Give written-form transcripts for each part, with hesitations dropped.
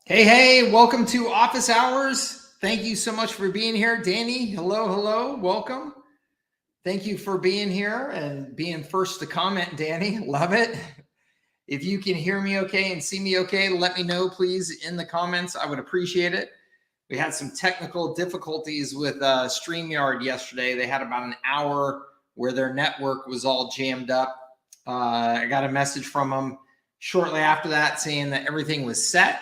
Hey, welcome to Office Hours. Thank you so much for being here. Danny, hello, welcome. Thank you for being here and being first to comment, Danny. Love it. If you can hear me okay and see me okay, let me know, please, in the comments. I would appreciate it. We had some technical difficulties with StreamYard yesterday. They had about an hour where their network was all jammed up. I got a message from them shortly after that saying that everything was set.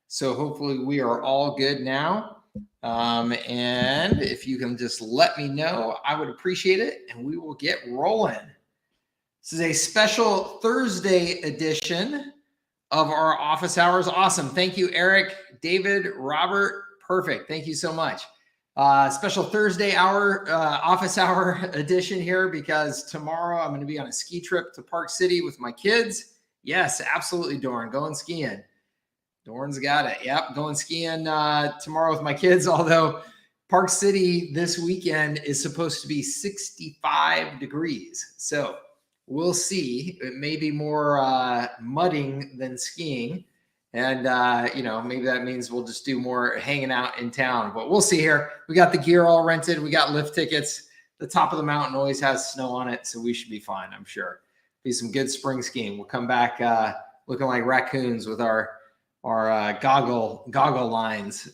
So hopefully we are all good now. And if you can just let me know, I would appreciate it, and we will get rolling. This is a special Thursday edition of our Office Hours. Awesome. Thank you, Eric, David, Robert. Perfect. Thank you so much. Special Thursday Office Hour edition here because tomorrow I'm going to be on a ski trip to Park City with my kids. Yes, absolutely, Doran. Going skiing. Doran's got it. Yep, going skiing tomorrow with my kids, although Park City this weekend is supposed to be 65 degrees. So we'll see. It may be more mudding than skiing. And, maybe that means we'll just do more hanging out in town. But we'll see here. We got the gear all rented. We got lift tickets. The top of the mountain always has snow on it, so we should be fine, I'm sure. Be some good spring skiing. We'll come back looking like raccoons with our goggle lines.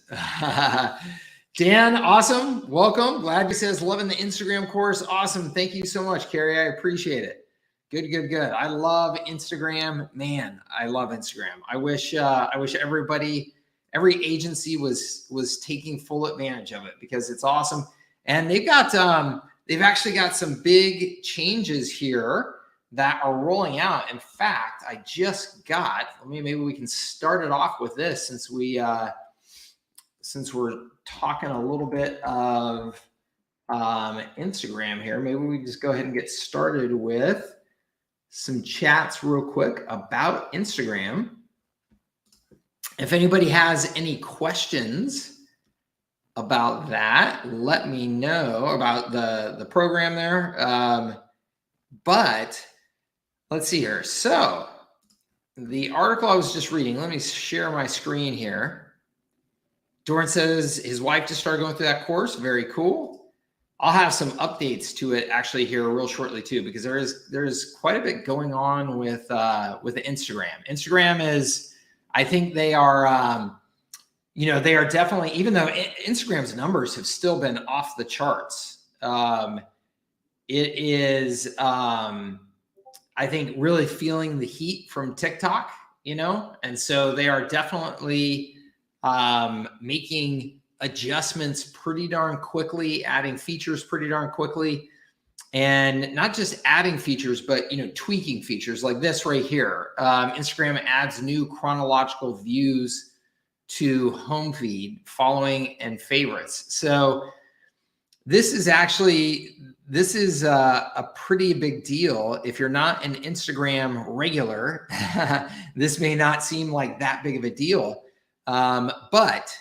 Dan, awesome. Welcome. Glad he says loving the Instagram course. Awesome. Thank you so much, Carrie. I appreciate it. Good. I love Instagram. Man, I love Instagram. I wish everybody, every agency was taking full advantage of it because it's awesome. And they've actually got some big changes here that are rolling out. In fact, I just got, maybe we can start it off with this since we're talking a little bit of Instagram here. Maybe we just go ahead and get started with some chats real quick about Instagram. If anybody has any questions about that, let me know about the program there. But let's see here. So the article I was just reading, let me share my screen here. Doran says his wife just started going through that course. Very cool. I'll have some updates to it actually here real shortly too, because there is quite a bit going on with Instagram. Instagram is, I think they are, they are definitely, even though Instagram's numbers have still been off the charts, it is, I think, really feeling the heat from TikTok, and so they are definitely making adjustments pretty darn quickly, adding features pretty darn quickly, and not just adding features, but tweaking features like this right here. Instagram adds new chronological views to home feed, following, and favorites. So this is a pretty big deal. If you're not an Instagram regular, this may not seem like that big of a deal, but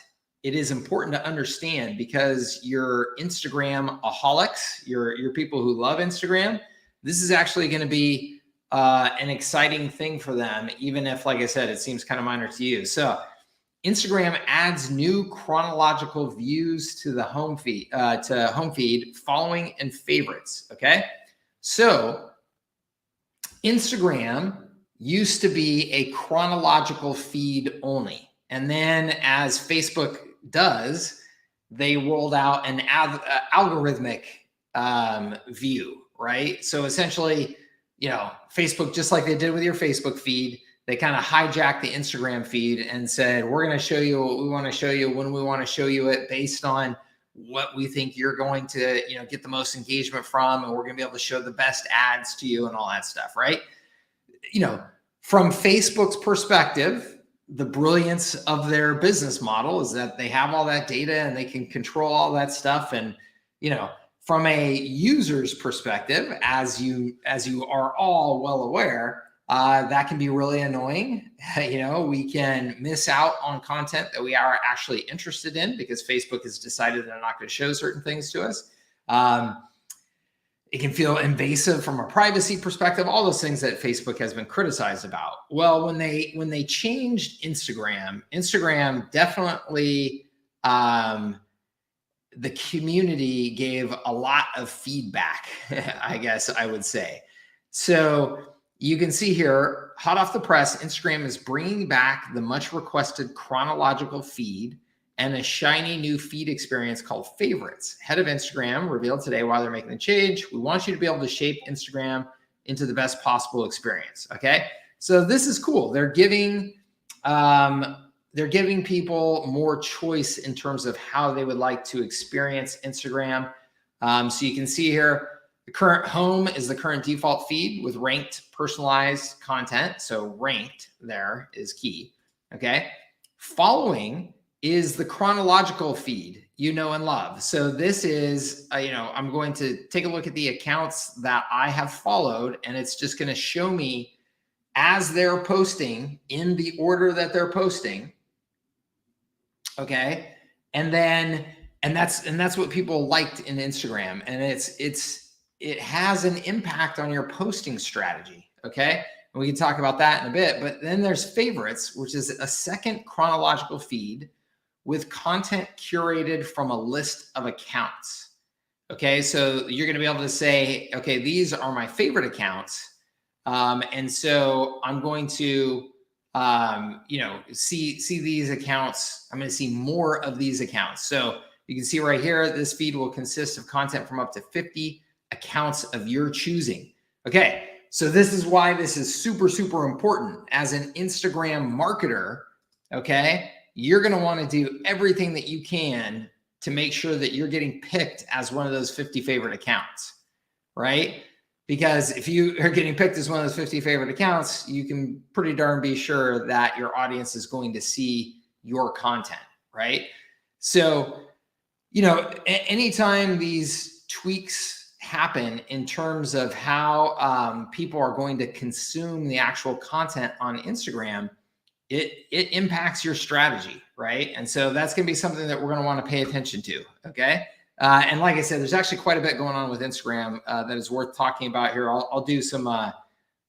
it is important to understand because your Instagram-aholics, your people who love Instagram, this is actually going to be an exciting thing for them, even if, like I said, it seems kind of minor to you. So Instagram adds new chronological views to the home feed, following, and favorites. Okay. So Instagram used to be a chronological feed only. And then as Facebook does, they rolled out an algorithmic view, right? So essentially, Facebook, just like they did with your Facebook feed, they kind of hijacked the Instagram feed and said, we're going to show you what we want to show you when we want to show you it based on what we think you're going to, get the most engagement from. And we're going to be able to show the best ads to you and all that stuff, right? From Facebook's perspective, the brilliance of their business model is that they have all that data and they can control all that stuff. And, from a user's perspective, as you are all well aware, that can be really annoying. We can miss out on content that we are actually interested in because Facebook has decided they're not going to show certain things to us. It can feel invasive from a privacy perspective, all those things that Facebook has been criticized about. Well, when they changed Instagram definitely, the community gave a lot of feedback, I guess I would say. So you can see here, hot off the press, Instagram is bringing back the much requested chronological feed and a shiny new feed experience called favorites. Head of Instagram revealed today why they're making the change. We want you to be able to shape Instagram into the best possible experience. Okay. So this is cool. They're giving people more choice in terms of how they would like to experience Instagram. So you can see here, the current home is the current default feed with ranked personalized content. So ranked there is key. Okay. Following is the chronological feed you know and love. So this is, I'm going to take a look at the accounts that I have followed, and it's just going to show me as they're posting in the order that they're posting. Okay. And that's what people liked in Instagram. And it has an impact on your posting strategy. Okay. And we can talk about that in a bit, but then there's favorites, which is a second chronological feed with content curated from a list of accounts. Okay. So you're going to be able to say, okay, these are my favorite accounts. And so I'm going to, see these accounts. I'm going to see more of these accounts. So you can see right here, this feed will consist of content from up to 50 accounts of your choosing. Okay. So this is why this is super, super important as an Instagram marketer. Okay. You're going to want to do everything that you can to make sure that you're getting picked as one of those 50 favorite accounts, right? Because if you are getting picked as one of those 50 favorite accounts, you can pretty darn be sure that your audience is going to see your content, right? So, anytime these tweaks happen in terms of how people are going to consume the actual content on Instagram, it impacts your strategy, right? And so that's going to be something that we're going to want to pay attention to, okay? And like I said, there's actually quite a bit going on with Instagram that is worth talking about here. I'll do some,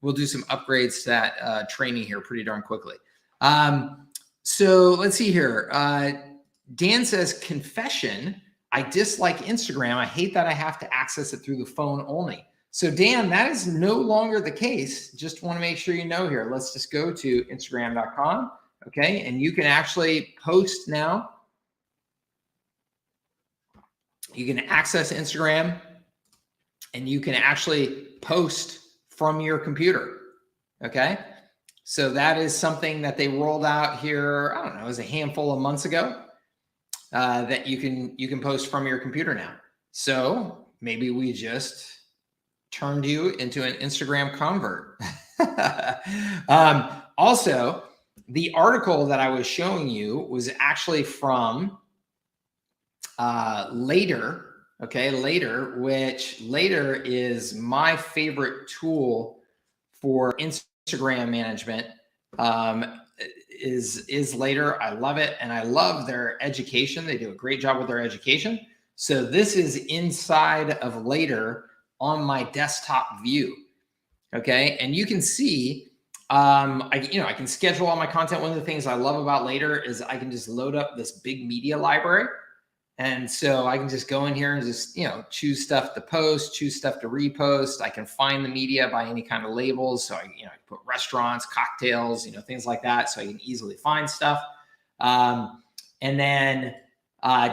we'll do some upgrades to that training here pretty darn quickly. So let's see here. Dan says, confession, I dislike Instagram. I hate that I have to access it through the phone only. So Dan, that is no longer the case. Just want to make sure you know here. Let's just go to Instagram.com. Okay. And you can actually post now. You can access Instagram and you can actually post from your computer. Okay. So that is something that they rolled out here. I don't know, it was a handful of months ago that you can post from your computer now. So maybe we just turned you into an Instagram convert. Also, the article that I was showing you was actually from Later, okay, Later, which Later is my favorite tool for Instagram management. Is Later. I love it, and I love their education. They do a great job with their education. So this is inside of Later on my desktop view. Okay, and you can see, I can schedule all my content. One of the things I love about Later is I can just load up this big media library. And so I can just go in here and just, choose stuff to post, choose stuff to repost. I can find the media by any kind of labels. So I put restaurants, cocktails, things like that. So I can easily find stuff. And then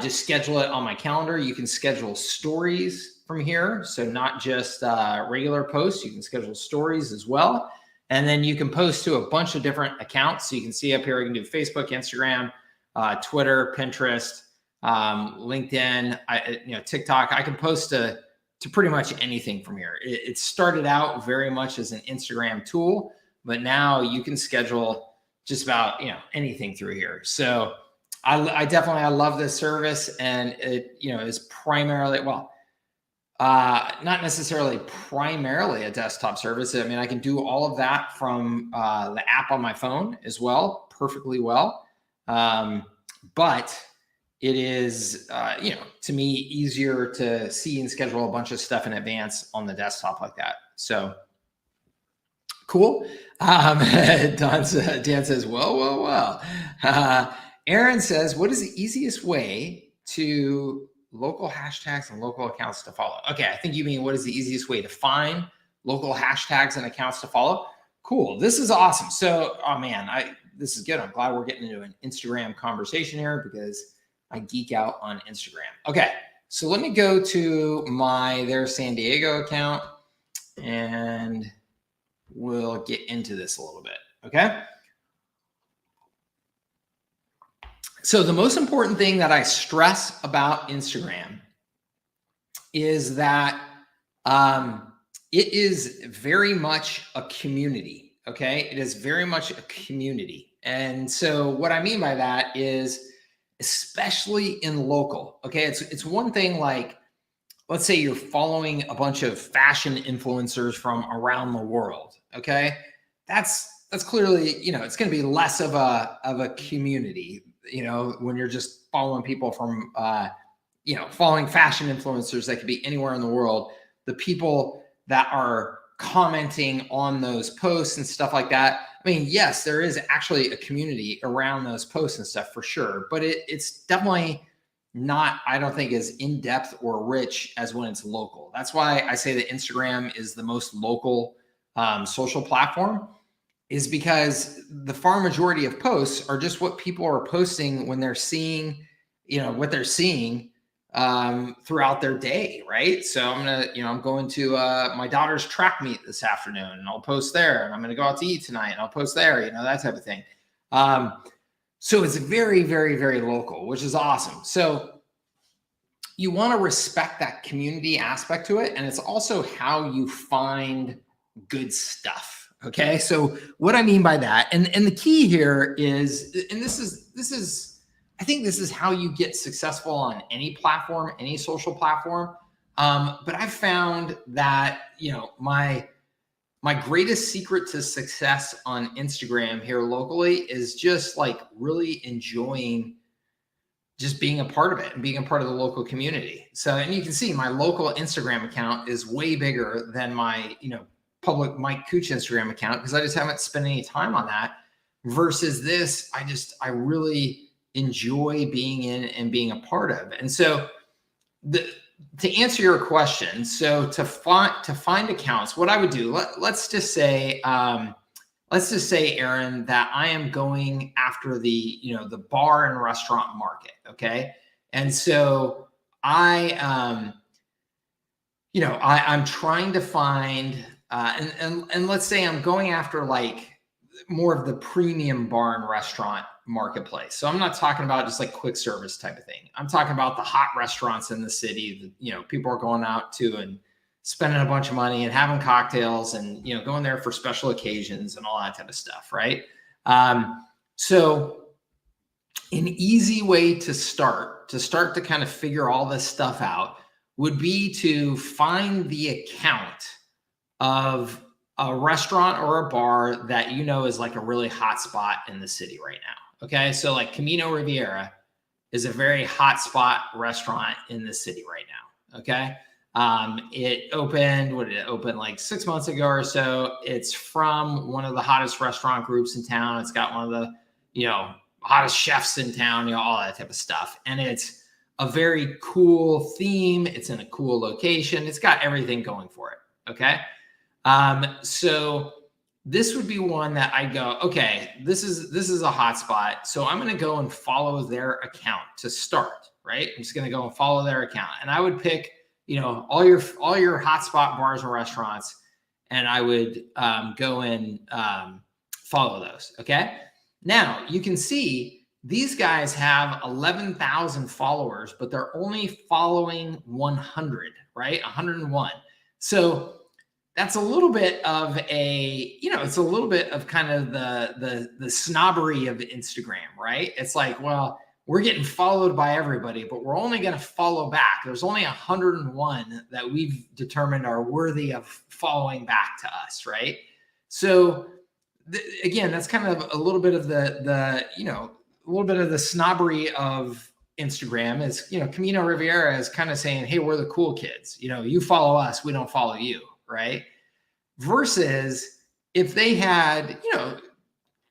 just schedule it on my calendar. You can schedule stories from here. So not just regular posts, you can schedule stories as well. And then you can post to a bunch of different accounts. So you can see up here, I can do Facebook, Instagram, Twitter, Pinterest, LinkedIn, TikTok. I can post to pretty much anything from here. It started out very much as an Instagram tool, but now you can schedule just about, anything through here. So I definitely love this service, and it, is primarily, not necessarily primarily a desktop service. I mean, I can do all of that from the app on my phone as well, perfectly well. But it is, to me, easier to see and schedule a bunch of stuff in advance on the desktop like that. So cool. Dan says, well. Aaron says, what is the easiest way to local hashtags and local accounts to follow? Okay, I think you mean what is the easiest way to find local hashtags and accounts to follow? Cool. This is awesome. So, oh man, this is good. I'm glad we're getting into an Instagram conversation here because I geek out on Instagram. Okay, so let me go to my There's San Diego account and we'll get into this a little bit. Okay. So the most important thing that I stress about Instagram is that it is very much a community. Okay. It is very much a community. And so what I mean by that is, especially in local, okay, it's one thing like, let's say you're following a bunch of fashion influencers from around the world. Okay. That's clearly, it's going to be less of a community, when you're just following people from, following fashion influencers that could be anywhere in the world. The people that are commenting on those posts and stuff like that. I mean, yes, there is actually a community around those posts and stuff for sure, but it's definitely not, I don't think, as in-depth or rich as when it's local. That's why I say that Instagram is the most local social platform, is because the far majority of posts are just what people are posting when they're seeing, what they're seeing throughout their day, right? So I'm going to my daughter's track meet this afternoon and I'll post there, and I'm going to go out to eat tonight and I'll post there, that type of thing. So it's very, very, very local, which is awesome. So you want to respect that community aspect to it. And it's also how you find good stuff. Okay. So what I mean by that, and the key here is, and this is, I think this is how you get successful on any platform, any social platform. But I've found that, my greatest secret to success on Instagram here locally is just like really enjoying just being a part of it and being a part of the local community. So, and you can see my local Instagram account is way bigger than my, public Mike Cooch Instagram account, because I just haven't spent any time on that, versus this. I really enjoy being in and being a part of. And so to answer your question, so to find accounts, what I would do, let's just say, Aaron, that I am going after the bar and restaurant market. Okay. And so I'm trying to find, and let's say I'm going after like more of the premium bar and restaurant marketplace. So I'm not talking about just like quick service type of thing. I'm talking about the hot restaurants in the city that, people are going out to and spending a bunch of money and having cocktails and, going there for special occasions and all that type of stuff. Right. So an easy way to start to kind of figure all this stuff out would be to find the account of a restaurant or a bar that is like a really hot spot in the city right now. Okay. So like Camino Riviera is a very hot spot restaurant in the city right now. Okay. It opened like 6 months ago or so. It's from one of the hottest restaurant groups in town. It's got one of the, hottest chefs in town, all that type of stuff. And it's a very cool theme. It's in a cool location. It's got everything going for it. Okay. So this would be one that I go, okay, this is a hot spot. So I'm going to go and follow their account to start, right? I'm just going to go and follow their account, and I would pick, all your hotspot bars and restaurants, and I would go and follow those. Okay. Now you can see these guys have 11,000 followers, but they're only following 100, right? 101. So that's a little bit of it's a little bit of kind of the snobbery of Instagram, right? It's like, well, we're getting followed by everybody, but we're only going to follow back. There's only 101 that we've determined are worthy of following back to us, right? So again, that's kind of a little bit of the snobbery of Instagram is, Camino Riviera is kind of saying, hey, we're the cool kids. You follow us, we don't follow you, right? Versus if they had,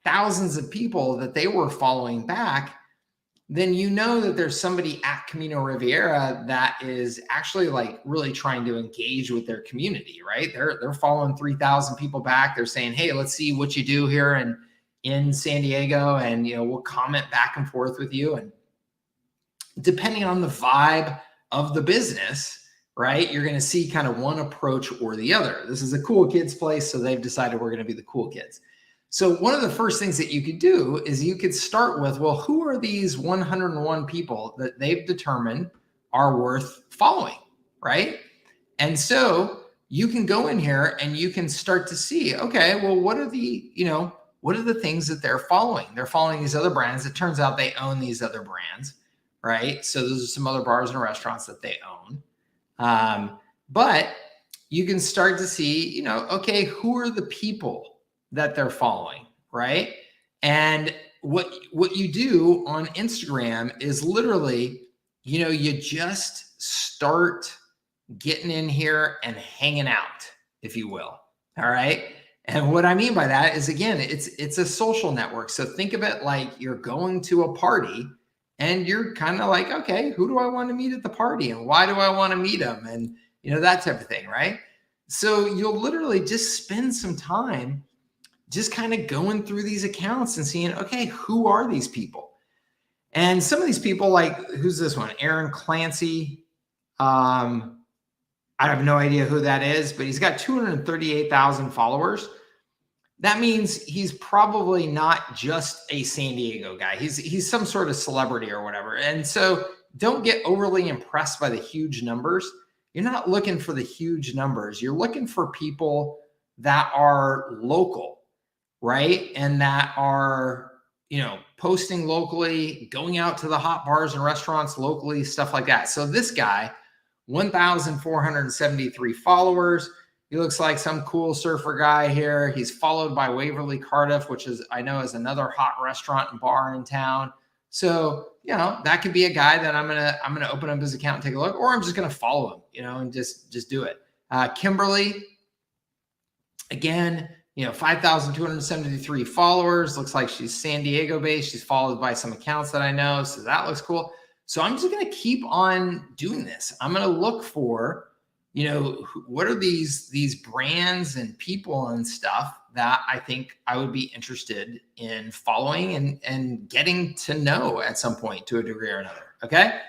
thousands of people that they were following back, then that there's somebody at Camino Riviera that is actually like really trying to engage with their community, right? They're following 3,000 people back. They're saying, hey, let's see what you do here in San Diego, and we'll comment back and forth with you. And depending on the vibe of the business, right, you're going to see kind of one approach or the other. This is a cool kids place, so they've decided we're going to be the cool kids. So one of the first things that you could do is you could start with, well, who are these 101 people that they've determined are worth following, right? And so you can go in here and you can start to see, okay, well, what are the things that they're following? They're following these other brands. It turns out they own these other brands, right? So those are some other bars and restaurants that they own. But you can start to see, okay, who are the people that they're following, right? And what you do on Instagram is literally, you just start getting in here and hanging out, if you will. All right. And what I mean by that is, again, it's a social network. So think of it like you're going to a party and you're kind of like, okay, who do I want to meet at the party and why do I want to meet them? And, that type of thing, right? So you'll literally just spend some time just kind of going through these accounts and seeing, okay, who are these people? And some of these people, like, who's this one? Aaron Clancy. I have no idea who that is, but he's got 238,000 followers. That means he's probably not just a San Diego guy. He's some sort of celebrity or whatever. And so don't get overly impressed by the huge numbers. You're not looking for the huge numbers. You're looking for people that are local, right? And that are, posting locally, going out to the hot bars and restaurants locally, stuff like that. So this guy, 1,473 followers. He looks like some cool surfer guy here. He's followed by Waverly Cardiff, which I know is another hot restaurant and bar in town. So, that could be a guy that I'm gonna open up his account and take a look, or I'm just gonna follow him, and just do it. Kimberly, again, 5,273 followers. Looks like she's San Diego based. She's followed by some accounts that I know. So that looks cool. So I'm just going to keep on doing this. I'm going to look for, what are these brands and people and stuff that I think I would be interested in following and getting to know at some point to a degree or another. Okay.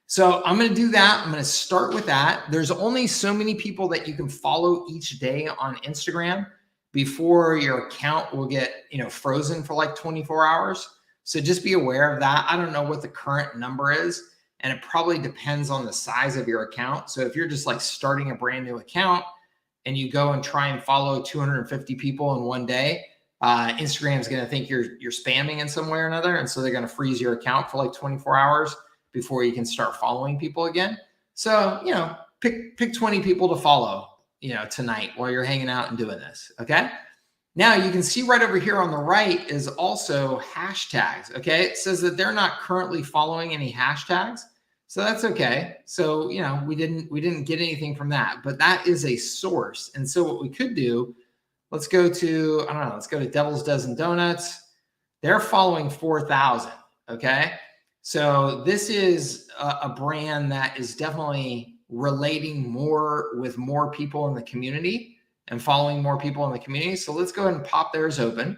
So I'm going to do that. I'm going to start with that. There's only so many people that you can follow each day on Instagram before your account will get, frozen for like 24 hours. So just be aware of that. I don't know what the current number is, and it probably depends on the size of your account. So if you're just like starting a brand new account and you go and try and follow 250 people in one day, Instagram's going to think you're spamming in some way or another. And so they're going to freeze your account for like 24 hours before you can start following people again. So, pick 20 people to follow, tonight while you're hanging out and doing this. Okay. Now you can see right over here on the right is also hashtags. Okay. It says that they're not currently following any hashtags. So that's okay. So, we didn't get anything from that, but that is a source. And so what we could do, let's go to Devil's Dozen Donuts. They're following 4,000. Okay. So this is a brand that is definitely relating more with more people in the community and following more people in the community. So let's go ahead and pop theirs open.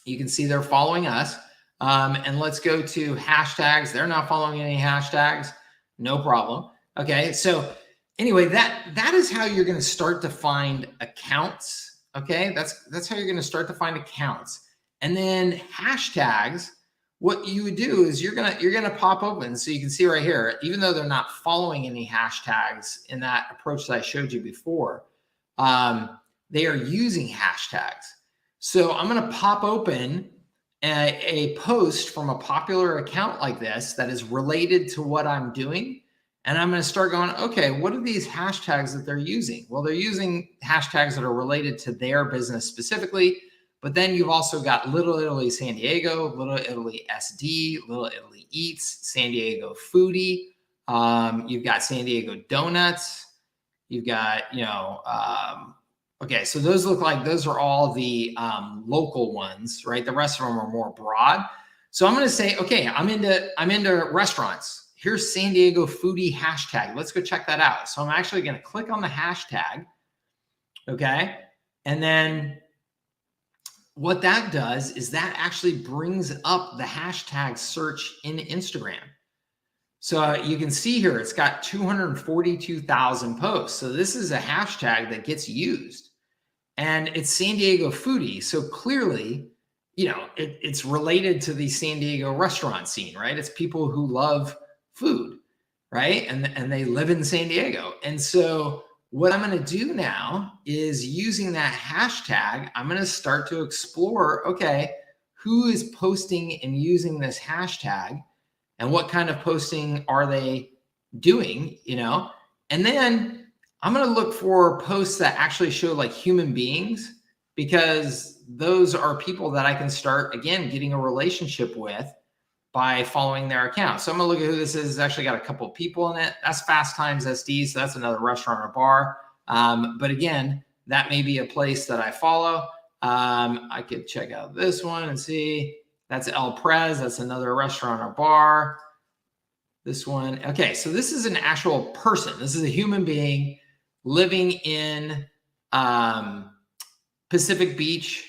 You can see they're following us. And let's go to hashtags. They're not following any hashtags. No problem. Okay. So anyway, that is how you're going to start to find accounts. Okay. That's how you're going to start to find accounts. And then hashtags, what you would do is you're gonna pop open. So you can see right here, even though they're not following any hashtags in that approach that I showed you before, they are using hashtags. So I'm gonna pop open a post from a popular account like this that is related to what I'm doing. And I'm going to start going, okay, what are these hashtags that they're using? Well, they're using hashtags that are related to their business specifically, But then you've also got Little Italy San Diego, Little Italy SD, Little Italy Eats, San Diego Foodie. You've got San Diego Donuts. You've got, okay, so those look like those are all the local ones, right? The rest of them are more broad. So I'm going to say, okay, I'm into restaurants. Here's San Diego Foodie hashtag. Let's go check that out. So I'm actually going to click on the hashtag. Okay. And then what that does is that actually brings up the hashtag search in Instagram. So you can see here, it's got 242,000 posts. So this is a hashtag that gets used, and it's San Diego Foodie. So clearly, it's related to the San Diego restaurant scene, right? It's people who love food, right? And they live in San Diego. And so what I'm going to do now is, using that hashtag, I'm going to start to explore, okay, who is posting and using this hashtag, and what kind of posting are they doing, And then I'm going to look for posts that actually show like human beings, because those are people that I can start, again, getting a relationship with by following their account. So I'm going to look at who this is. It's actually got a couple of people in it. That's Fast Times SD. So that's another restaurant or bar. But again, that may be a place that I follow. I could check out this one and see. That's El Prez. That's another restaurant or bar. This one. Okay, so this is an actual person. This is a human being living in Pacific Beach,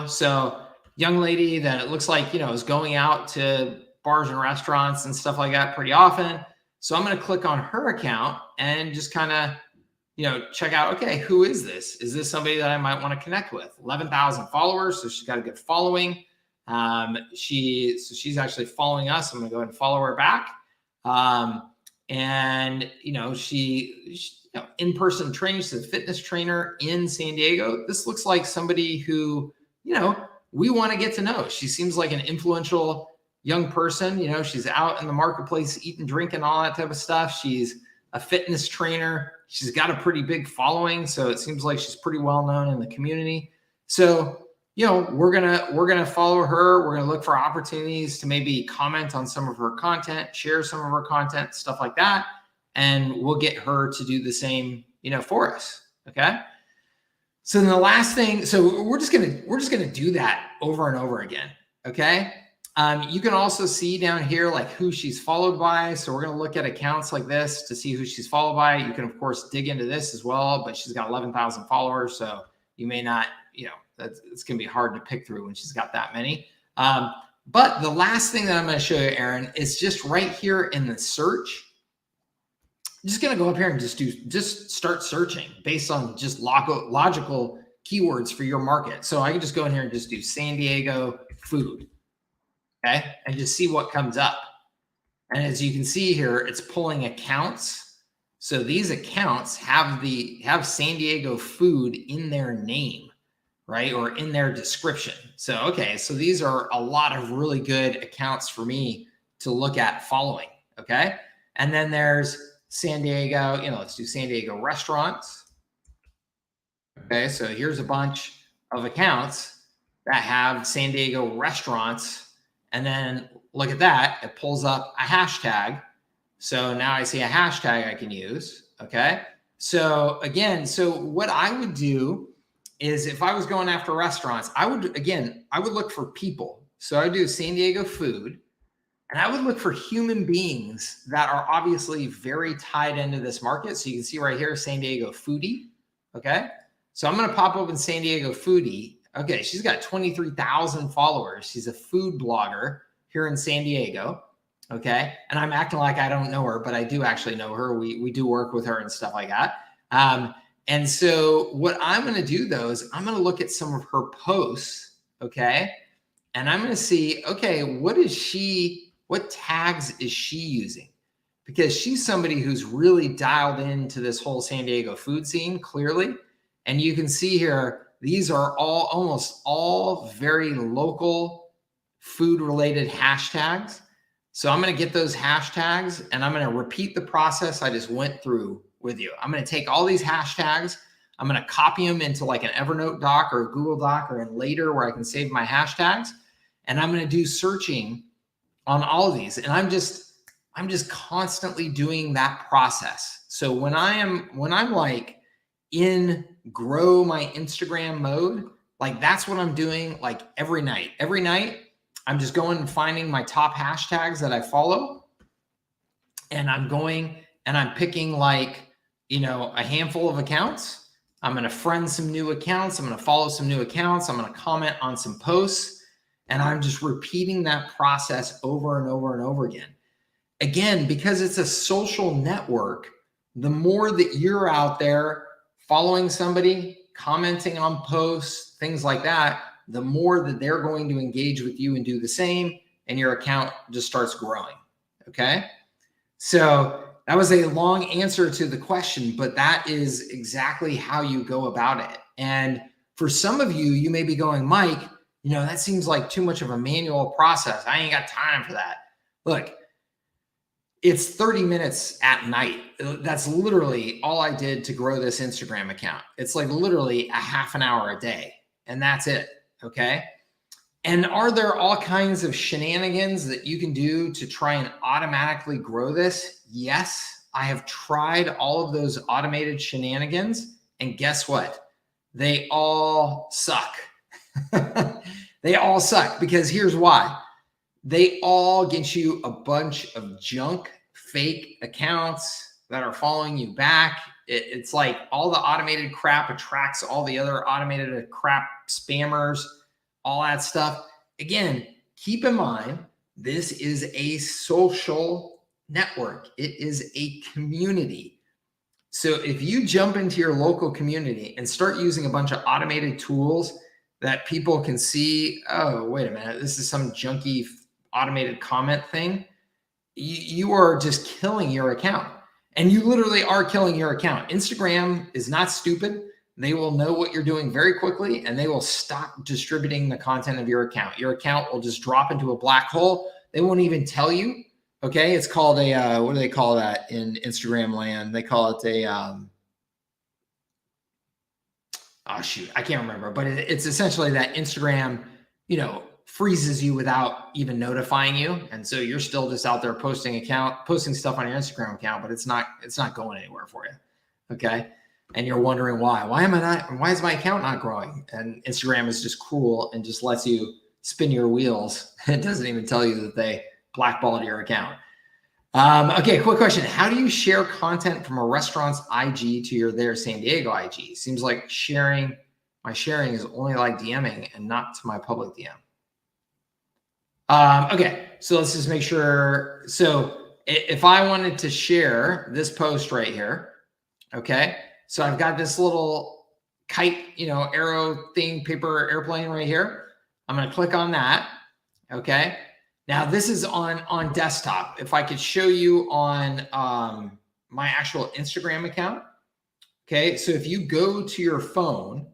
So young lady that it looks like, is going out to bars and restaurants and stuff like that pretty often. So I'm going to click on her account and just kind of, check out, okay, who is this? Is this somebody that I might want to connect with? 11,000 followers. So she's got a good following. She's actually following us. I'm going to go ahead and follow her back. She in-person training. She's a fitness trainer in San Diego. This looks like somebody who, we want to get to know. She seems like an influential young person. She's out in the marketplace, eating, drinking, all that type of stuff. She's a fitness trainer. She's got a pretty big following. So it seems like she's pretty well known in the community. So, we're going to follow her. We're going to look for opportunities to maybe comment on some of her content, share some of her content, stuff like that. And we'll get her to do the same, for us. Okay. So then the last thing, so we're just going to do that over and over again. Okay. You can also see down here, like who she's followed by. So we're going to look at accounts like this to see who she's followed by. You can of course dig into this as well, but she's got 11,000 followers. So you may not, it's going to be hard to pick through when she's got that many. But the last thing that I'm going to show you, Aaron, is just right here in the search. I'm just going to go up here and just start searching based on just logical keywords for your market. So I can just go in here and just do San Diego food. Okay. And just see what comes up. And as you can see here, it's pulling accounts. So these accounts have San Diego food in their name, right? Or in their description. So, okay. So these are a lot of really good accounts for me to look at following. Okay. And then there's San Diego, let's do San Diego restaurants. Okay. So here's a bunch of accounts that have San Diego restaurants. And then look at that. It pulls up a hashtag. So now I see a hashtag I can use. Okay. So again, so what I would do is, if I was going after restaurants, I would look for people. So I would do San Diego food, and I would look for human beings that are obviously very tied into this market. So you can see right here, San Diego foodie. Okay. So I'm going to pop open San Diego foodie. Okay. She's got 23,000 followers. She's a food blogger here in San Diego. Okay. And I'm acting like I don't know her, but I do actually know her. We do work with her and stuff like that. And so what I'm going to do though is I'm going to look at some of her posts. Okay. And I'm going to see, okay, what tags is she using? Because she's somebody who's really dialed into this whole San Diego food scene, clearly. And you can see here, these are almost all very local food related hashtags. So I'm going to get those hashtags and I'm going to repeat the process I just went through with you. I'm going to take all these hashtags. I'm going to copy them into like an Evernote doc or a Google Doc or in Later where I can save my hashtags. And I'm going to do searching on all of these. And I'm just constantly doing that process. So when I'm like in grow my Instagram mode, like that's what I'm doing like every night. Every night, I'm just going and finding my top hashtags that I follow. And I'm going and I'm picking like, a handful of accounts. I'm going to friend some new accounts. I'm going to follow some new accounts. I'm going to comment on some posts. And I'm just repeating that process over and over and over again. Again, because it's a social network, the more that you're out there following somebody, commenting on posts, things like that, the more that they're going to engage with you and do the same, and your account just starts growing. Okay. So that was a long answer to the question, but that is exactly how you go about it. And for some of you, you may be going, Mike, that seems like too much of a manual process. I ain't got time for that. Look, it's 30 minutes at night. That's literally all I did to grow this Instagram account. It's like literally a half an hour a day, and that's it. Okay. And are there all kinds of shenanigans that you can do to try and automatically grow this? Yes, I have tried all of those automated shenanigans, and guess what? They all suck. They all suck because here's why. They all get you a bunch of junk, fake accounts that are following you back. It's like all the automated crap attracts all the other automated crap, spammers, all that stuff. Again, keep in mind, this is a social network. It is a community. So if you jump into your local community and start using a bunch of automated tools that people can see, oh, wait a minute, this is some junky automated comment thing, you are just killing your account. And you literally are killing your account. Instagram is not stupid. They will know what you're doing very quickly, and they will stop distributing the content of your account. Your account will just drop into a black hole. They won't even tell you. Okay. It's called a, what do they call that in Instagram land? They call it a, oh shoot, I can't remember, but it's essentially that Instagram, freezes you without even notifying you. And so you're still just out there posting stuff on your Instagram account, but it's not going anywhere for you. Okay. And you're wondering why is my account not growing? And Instagram is just cruel and just lets you spin your wheels. It doesn't even tell you that they blackballed your account. Okay, quick question. How do you share content from a restaurant's IG to their San Diego IG? Seems like my sharing is only like DMing and not to my public DM. Okay, so let's just make sure. So if I wanted to share this post right here, okay, so I've got this little kite, arrow thing, paper airplane right here. I'm going to click on that. Okay. Now this is on desktop. If I could show you on my actual Instagram account. Okay. So if you go to your phone,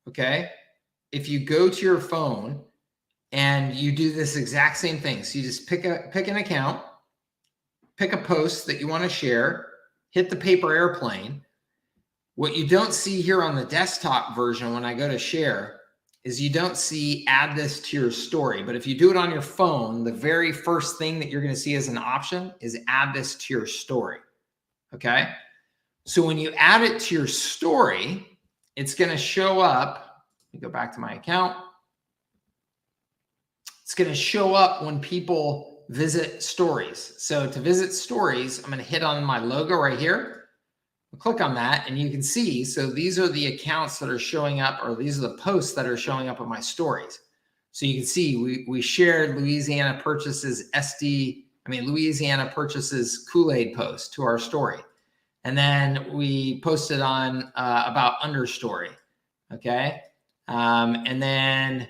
okay, if you go to your phone and you do this exact same thing. So you just pick an account, pick a post that you want to share, hit the paper airplane. What you don't see here on the desktop version when I go to share is you don't see add this to your story. But if you do it on your phone, the very first thing that you're going to see as an option is add this to your story. Okay. So when you add it to your story, it's going to show up. Let me go back to my account. It's going to show up when people visit stories. So to visit stories, I'm going to hit on my logo right here. I'll click on that and you can see, so these are the accounts that are showing up, or these are the posts that are showing up in my stories. So you can see we shared Louisiana purchases Louisiana purchases Kool-Aid post to our story. And then we posted on about understory. Okay. And then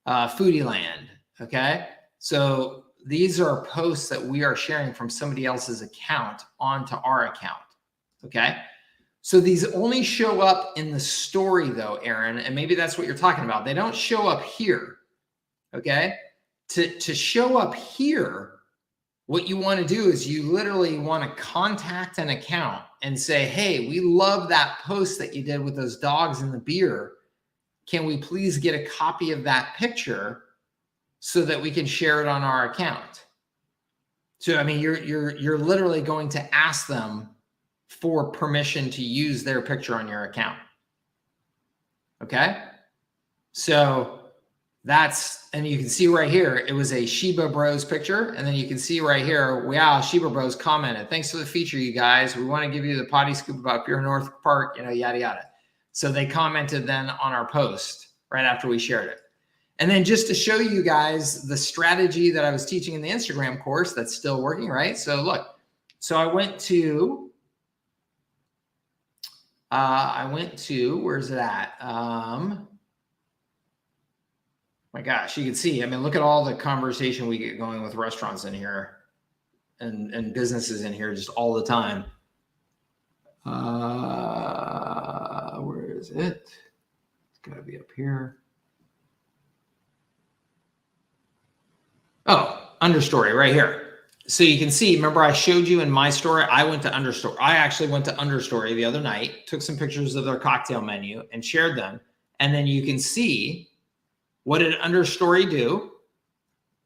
Foodie Land. Okay. So these are posts that we are sharing from somebody else's account onto our account. Okay. So these only show up in the story though, Aaron, and maybe that's what you're talking about. They don't show up here. Okay. To show up here, what you want to do is you literally want to contact an account and say, hey, we love that post that you did with those dogs and the beer. Can we please get a copy of that picture so that we can share it on our account? So, I mean, you're literally going to ask them for permission to use their picture on your account. Okay. So that's, and you can see right here, it was a Shiba Bros picture. And then you can see right here, wow, Shiba Bros commented, thanks for the feature, you guys. We want to give you the potty scoop about Pure North Park, you know, yada, yada. So they commented then on our post right after we shared it. And then just to show you guys the strategy that I was teaching in the Instagram course that's still working, right? So look, so I went to, where's it at? My gosh, you can see, I mean, look at all the conversation we get going with restaurants in here and businesses in here just all the time. Where is it? It's gotta be up here. Oh, understory right here. So you can see, remember I showed you in my story, I went to understory. I actually went to understory the other night, took some pictures of their cocktail menu and shared them. And then you can see, what did understory do?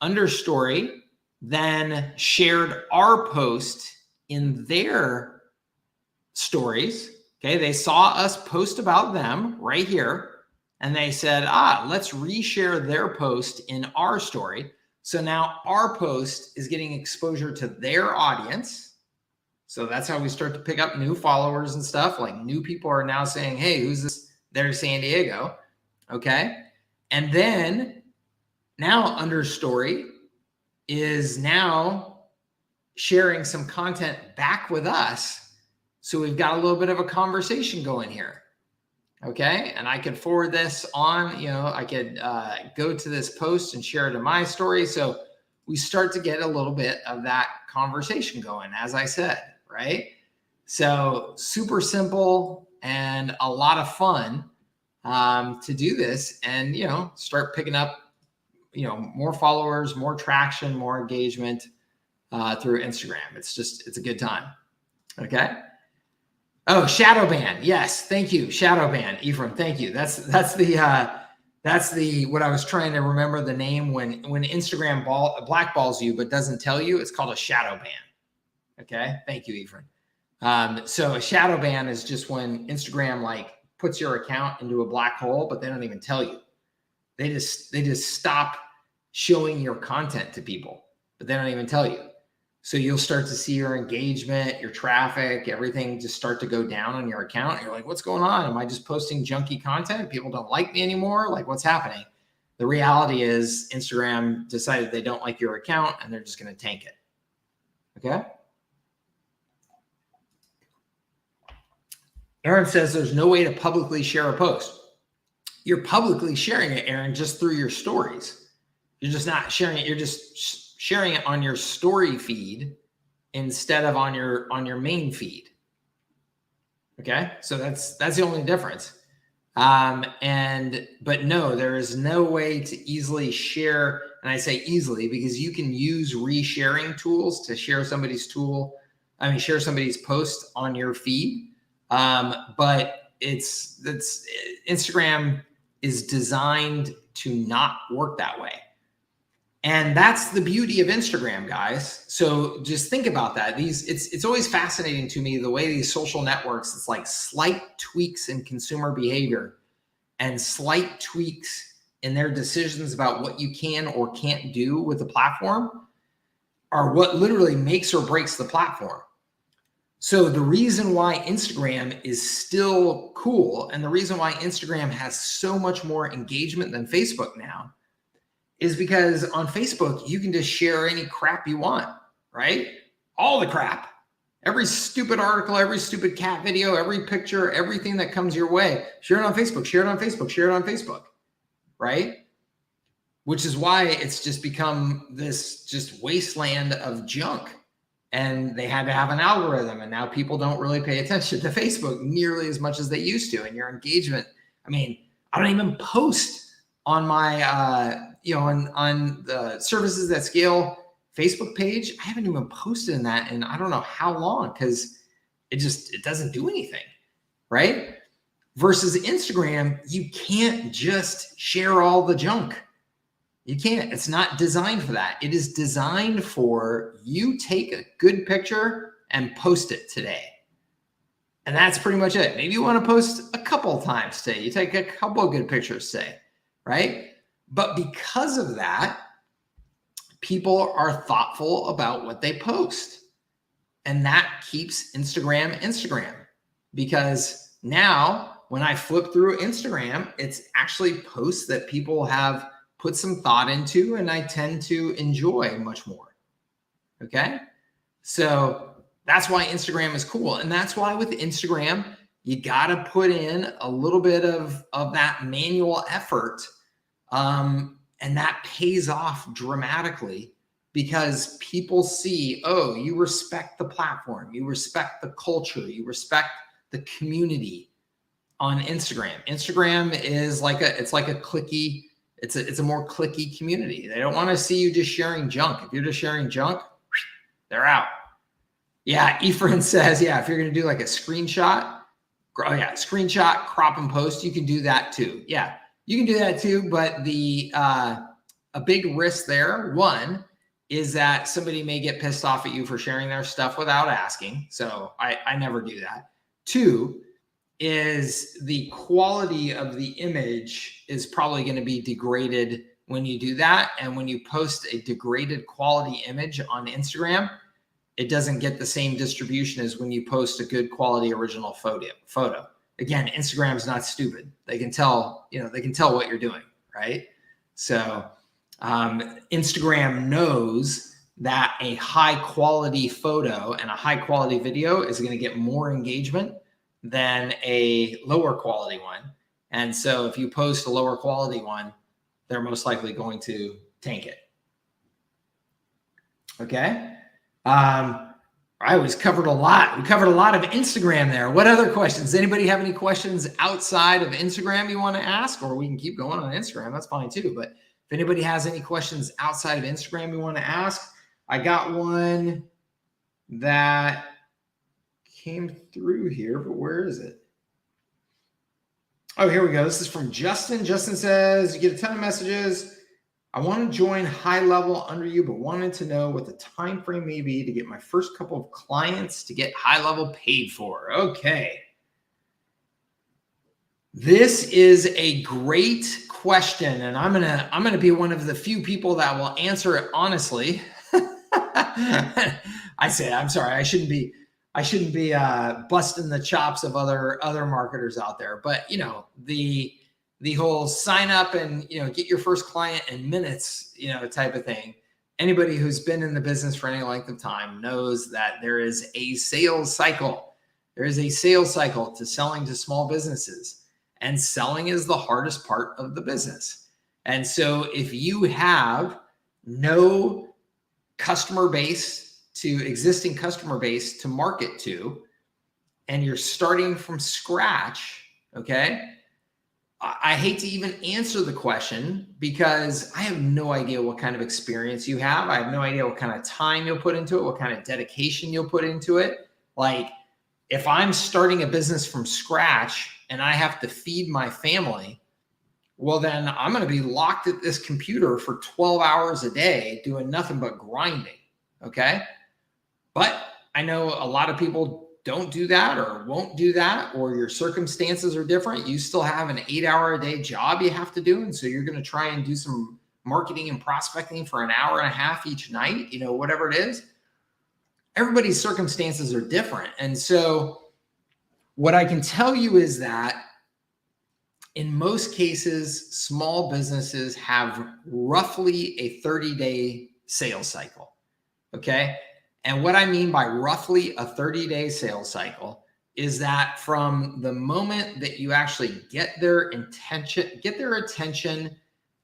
Understory then shared our post in their stories. Okay, they saw us post about them right here. And they said, let's reshare their post in our story. So now our post is getting exposure to their audience. So that's how we start to pick up new followers and stuff. Like new people are now saying, hey, who's this? There's San Diego. Okay. And then now understory is now sharing some content back with us. So we've got a little bit of a conversation going here. Okay, and I could forward this on, you know, I could go to this post and share it in my story. So we start to get a little bit of that conversation going, as I said, right? So super simple and a lot of fun to do this and, you know, start picking up, you know, more followers, more traction, more engagement through Instagram. It's a good time. Okay. Oh, shadow ban. Yes. Thank you. Shadow ban. Ephraim. Thank you. That's the, what I was trying to remember the name when Instagram blackballs you, but doesn't tell you, it's called a shadow ban. Okay. Thank you, Ephraim. So a shadow ban is just when Instagram like puts your account into a black hole, but they don't even tell you. They just stop showing your content to people, but they don't even tell you. So you'll start to see your engagement, your traffic, everything just start to go down on your account. You're like, what's going on? Am I just posting junky content? People don't like me anymore? Like, what's happening? The reality is Instagram decided they don't like your account and they're just going to tank it. Okay. Aaron says there's no way to publicly share a post. You're publicly sharing it, Aaron, just through your stories. You're just not sharing it. You're just sharing it on your story feed instead of on your main feed. Okay, so that's the only difference. But no, there is no way to easily share, and I say easily because you can use resharing tools to share somebody's share somebody's post on your feed. But Instagram is designed to not work that way. And that's the beauty of Instagram, guys. So just think about that. It's always fascinating to me the way these social networks, it's like slight tweaks in consumer behavior and slight tweaks in their decisions about what you can or can't do with the platform are what literally makes or breaks the platform. So the reason why Instagram is still cool and the reason why Instagram has so much more engagement than Facebook now is because on Facebook, you can just share any crap you want, right? All the crap, every stupid article, every stupid cat video, every picture, everything that comes your way, share it on Facebook, share it on Facebook, share it on Facebook, right? Which is why it's just become this just wasteland of junk. And they had to have an algorithm, and now people don't really pay attention to Facebook nearly as much as they used to. And your engagement, I mean, I don't even post on my, on the services that scale Facebook page, I haven't even posted in that in I don't know how long, because it doesn't do anything, right? Versus Instagram, you can't just share all the junk. You can't. It's not designed for that. It is designed for you take a good picture and post it today. And that's pretty much it. Maybe you want to post a couple of times today. You take a couple of good pictures today, right? But because of that, people are thoughtful about what they post. And that keeps Instagram, because now when I flip through Instagram, it's actually posts that people have put some thought into, and I tend to enjoy much more. Okay. So that's why Instagram is cool. And that's why with Instagram, you got to put in a little bit of that manual effort. And that pays off dramatically, because people see, oh, you respect the platform, you respect the culture, you respect the community on Instagram. Instagram is it's a more clicky community. They don't want to see you just sharing junk. If you're just sharing junk, they're out. Yeah, Ephraim says, yeah, if you're going to do like a screenshot, crop and post, you can do that too. Yeah, you can do that too. But a big risk there, one, is that somebody may get pissed off at you for sharing their stuff without asking. So I never do that. Two is the quality of the image is probably going to be degraded when you do that. And when you post a degraded quality image on Instagram, it doesn't get the same distribution as when you post a good quality original photo. Again, Instagram is not stupid. They can tell what you're doing, right? So Instagram knows that a high quality photo and a high quality video is going to get more engagement than a lower quality one. And so if you post a lower quality one, they're most likely going to tank it. Okay. I was covered a lot. We covered a lot of Instagram there. What other questions? Anybody have any questions outside of Instagram you want to ask? Or we can keep going on Instagram. That's fine too. But if anybody has any questions outside of Instagram you want to ask, I got one that came through here, but where is it? Oh, here we go. This is from Justin. Justin says, you get a ton of messages. I want to join HighLevel under you, but wanted to know what the time frame may be to get my first couple of clients to get HighLevel paid for. Okay. This is a great question, and I'm gonna be one of the few people that will answer it honestly. I say, I'm sorry, I shouldn't be busting the chops of other marketers out there, but the whole sign up and get your first client in minutes type of thing. Anybody who's been in the business for any length of time knows that there is a sales cycle. There is a sales cycle to selling to small businesses, and selling is the hardest part of the business. And so if you have no existing customer base to market to, and you're starting from scratch, okay, I hate to even answer the question because I have no idea what kind of experience you have. I have no idea what kind of time you'll put into it, what kind of dedication you'll put into it. Like, if I'm starting a business from scratch and I have to feed my family, well, then I'm going to be locked at this computer for 12 hours a day doing nothing but grinding. Okay. But I know a lot of people don't do that or won't do that, or your circumstances are different. You still have an 8-hour-a-day job you have to do. And so you're going to try and do some marketing and prospecting for an hour and a half each night, whatever it is. Everybody's circumstances are different. And so what I can tell you is that in most cases, small businesses have roughly a 30-day sales cycle. Okay. And what I mean by roughly a 30-day sales cycle is that from the moment that you actually get their attention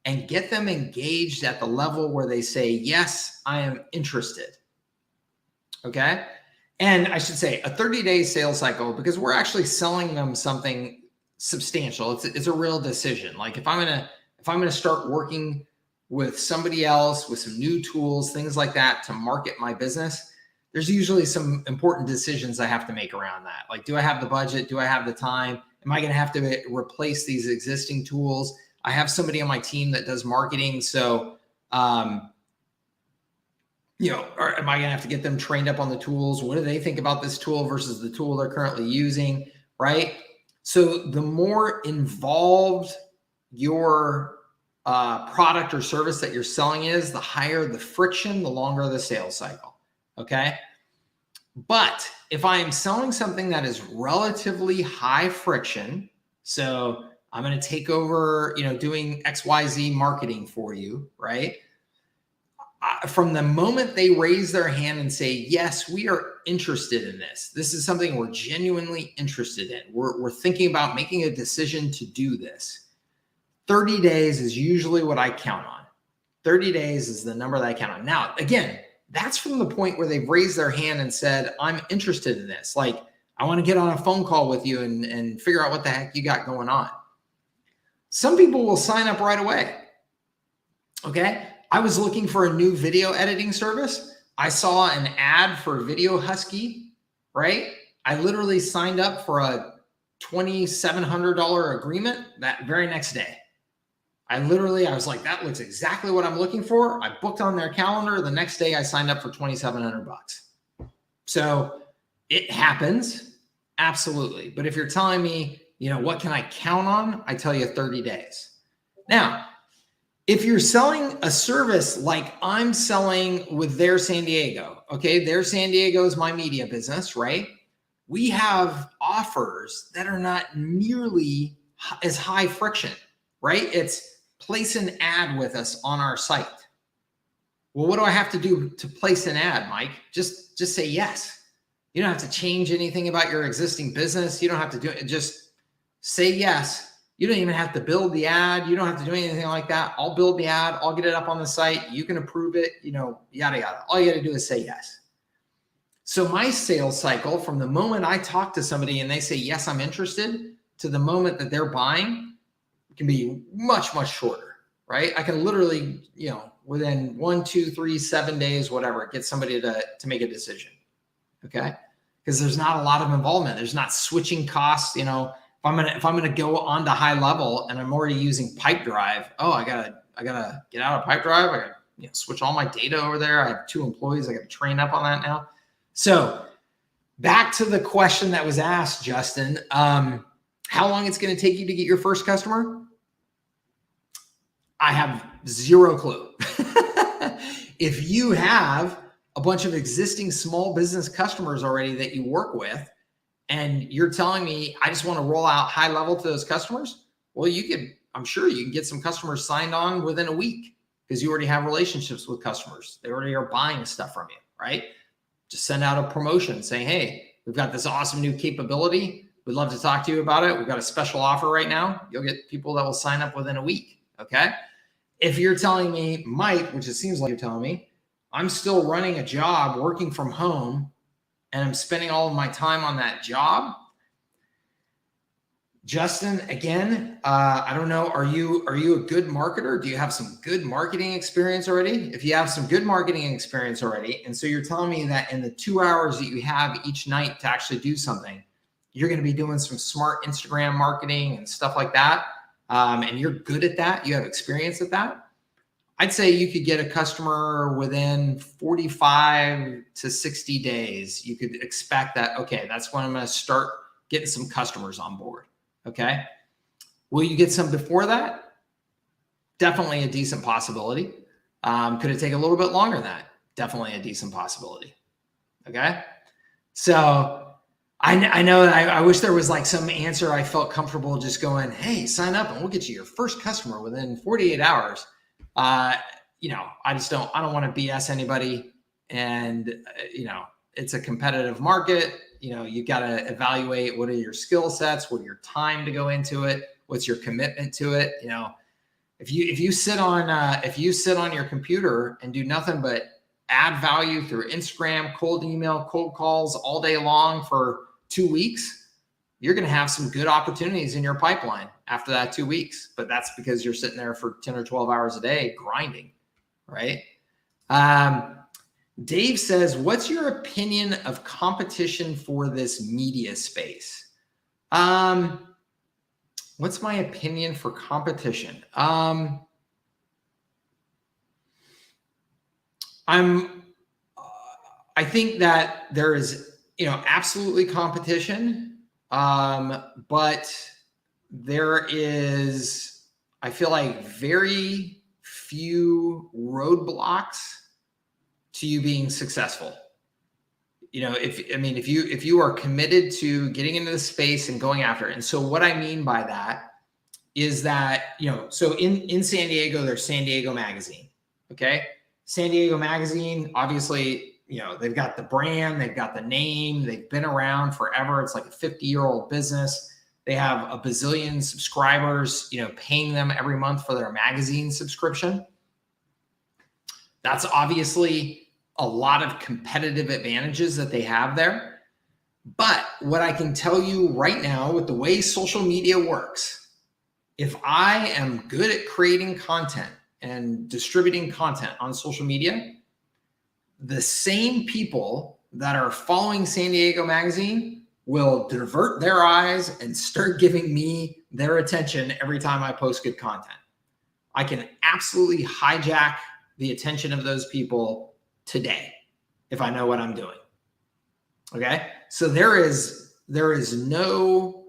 and get them engaged at the level where they say, yes, I am interested. Okay. And I should say a 30-day sales cycle, because we're actually selling them something substantial. It's a real decision. Like if I'm going to start working with somebody else with some new tools, things like that to market my business, there's usually some important decisions I have to make around that. Like, do I have the budget? Do I have the time? Am I going to have to replace these existing tools? I have somebody on my team that does marketing. So, or am I going to have to get them trained up on the tools? What do they think about this tool versus the tool they're currently using, right? So the more involved your product or service that you're selling is, the higher the friction, the longer the sales cycle, okay? But if I am selling something that is relatively high friction, so I'm going to take over, doing XYZ marketing for you, right? From the moment they raise their hand and say, yes, we are interested in this. This is something we're genuinely interested in. We're thinking about making a decision to do this. 30 days is usually what I count on. 30 days is the number that I count on. Now, again, that's from the point where they've raised their hand and said, I'm interested in this. Like, I want to get on a phone call with you and figure out what the heck you got going on. Some people will sign up right away. Okay. I was looking for a new video editing service. I saw an ad for Video Husky, right? I literally signed up for a $2,700 agreement that very next day. I was like, that looks exactly what I'm looking for. I booked on their calendar. The next day I signed up for $2,700. So it happens. Absolutely. But if you're telling me, what can I count on? I tell you 30 days. Now, if you're selling a service like I'm selling with Their San Diego, okay, Their San Diego is my media business, right? We have offers that are not nearly as high friction, right? It's place an ad with us on our site. Well, what do I have to do to place an ad, Mike? Just say yes. You don't have to change anything about your existing business. You don't have to do it. Just say yes. You don't even have to build the ad. You don't have to do anything like that. I'll build the ad. I'll get it up on the site. You can approve it, yada, yada. All you got to do is say yes. So my sales cycle from the moment I talk to somebody and they say, yes, I'm interested, to the moment that they're buying can be much, much shorter, right? I can literally, within 1, 2, 3, 7 days, whatever, get somebody to make a decision, okay? Because there's not a lot of involvement. There's not switching costs, If I'm gonna go on to HighLevel and I'm already using Pipedrive, I gotta get out of Pipedrive. I gotta switch all my data over there. I have 2 employees. I gotta train up on that now. So back to the question that was asked, Justin. How long it's gonna take you to get your first customer? I have zero clue. If you have a bunch of existing small business customers already that you work with, and you're telling me, I just want to roll out HighLevel to those customers, well, I'm sure you can get some customers signed on within a week because you already have relationships with customers. They already are buying stuff from you, right? Just send out a promotion saying, hey, we've got this awesome new capability. We'd love to talk to you about it. We've got a special offer right now. You'll get people that will sign up within a week, okay? If you're telling me, Mike, which it seems like you're telling me, I'm still running a job, working from home, and I'm spending all of my time on that job. Justin, again, I don't know. Are you a good marketer? Do you have some good marketing experience already? If you have some good marketing experience already, and so you're telling me that in the 2 hours that you have each night to actually do something, you're going to be doing some smart Instagram marketing and stuff like that, and you're good at that, you have experience at that, I'd say you could get a customer within 45 to 60 days. You could expect that, okay, that's when I'm going to start getting some customers on board, okay? Will you get some before that? Definitely a decent possibility. Could it take a little bit longer than that? Definitely a decent possibility, okay? So I know that I wish there was like some answer I felt comfortable just going, hey, sign up and we'll get you your first customer within 48 hours. I don't want to BS anybody, and, it's a competitive market. You got to evaluate what are your skill sets, what are your time to go into it, what's your commitment to it. If you sit on your computer and do nothing but add value through Instagram, cold email, cold calls all day long for 2 weeks, you're going to have some good opportunities in your pipeline. after that 2 weeks, but that's because you're sitting there for 10 or 12 hours a day grinding, right? Dave says, what's your opinion of competition for this media space? What's my opinion for competition? I think that there is, absolutely competition, but there is, I feel like, very few roadblocks to you being successful. If you are committed to getting into the space and going after it. And so what I mean by that is that, so in San Diego, there's San Diego Magazine. Okay. San Diego Magazine, obviously, they've got the brand, they've got the name, they've been around forever. It's like a 50-year-old business. They have a bazillion subscribers, paying them every month for their magazine subscription. That's obviously a lot of competitive advantages that they have there. But what I can tell you right now, with the way social media works, if I am good at creating content and distributing content on social media, the same people that are following San Diego Magazine will divert their eyes and start giving me their attention every time I post good content. I can absolutely hijack the attention of those people today if I know what I'm doing. Okay. So there is no,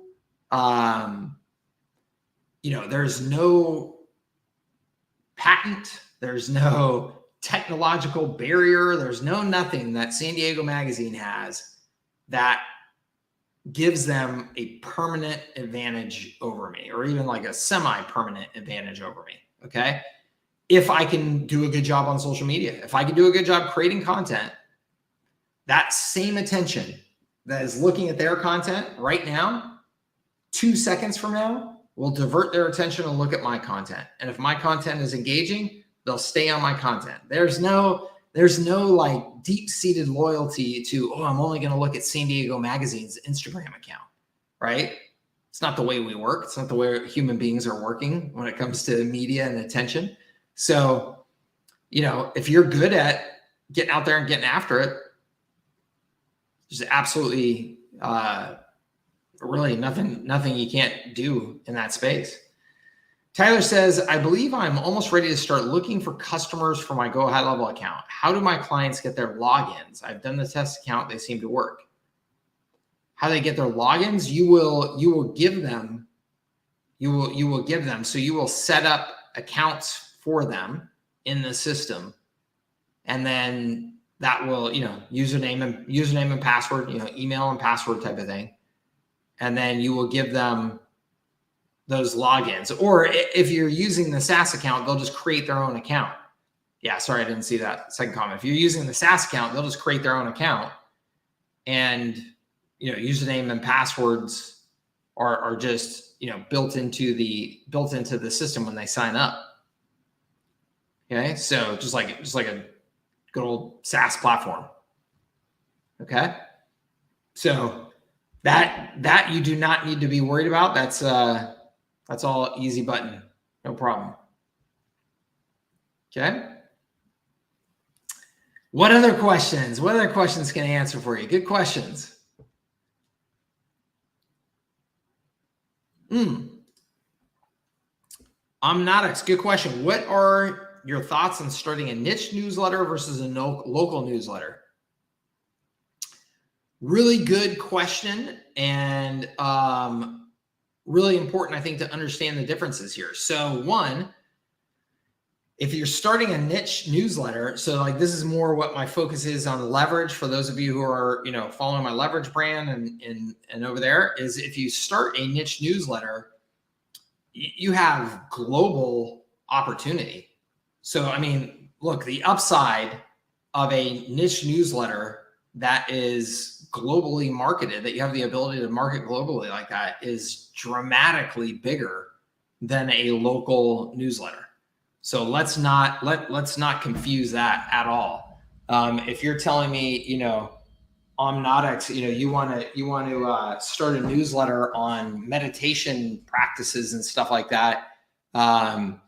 there's no patent, there's no technological barrier, there's no nothing that San Diego Magazine has that gives them a permanent advantage over me, or even like a semi-permanent advantage over me. Okay. If I can do a good job on social media, if I can do a good job creating content, that same attention that is looking at their content right now, 2 seconds from now, will divert their attention and look at my content. And if my content is engaging, they'll stay on my content. There's no like deep-seated loyalty to, I'm only going to look at San Diego Magazine's Instagram account, right? It's not the way we work. It's not the way human beings are working when it comes to media and attention. So, if you're good at getting out there and getting after it, there's absolutely really nothing you can't do in that space. Tyler says, I believe I'm almost ready to start looking for customers for my Go HighLevel account. How do my clients get their logins? I've done the test account. They seem to work. How they get their logins? You will give them. So you will set up accounts for them in the system, and then that will, username and password, email and password type of thing. And then you will give them those logins. Or if you're using the SaaS account, they'll just create their own account. Yeah, sorry, I didn't see that second comment. If you're using the SaaS account, they'll just create their own account, and username and passwords are just built into the system when they sign up. Okay, so just like a good old SaaS platform. Okay, so that you do not need to be worried about. That's all easy button, no problem. Okay. What other questions? What other questions can I answer for you? Good questions. Omnatics, good question. What are your thoughts on starting a niche newsletter versus a local newsletter? Really good question, and really important, I think, to understand the differences here. So one, if you're starting a niche newsletter, so like this is more what my focus is on leverage for those of you who are, following my leverage brand and over there, is if you start a niche newsletter, you have global opportunity. So, look, the upside of a niche newsletter that is globally marketed, that you have the ability to market globally like that, is dramatically bigger than a local newsletter. So let's not confuse that at all. If you're telling me, Omnotics, you want to start a newsletter on meditation practices and stuff like that. That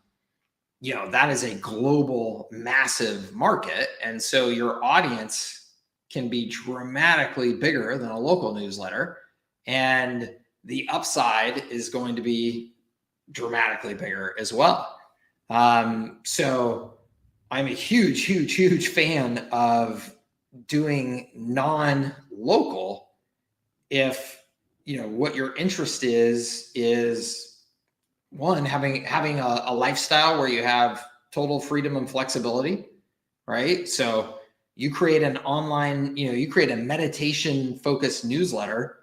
is a global, massive market. And so your audience can be dramatically bigger than a local newsletter. And the upside is going to be dramatically bigger as well. So I'm a huge, huge, huge fan of doing non-local if what your interest is one, having a lifestyle where you have total freedom and flexibility, right? So you create an online, you create a meditation focused newsletter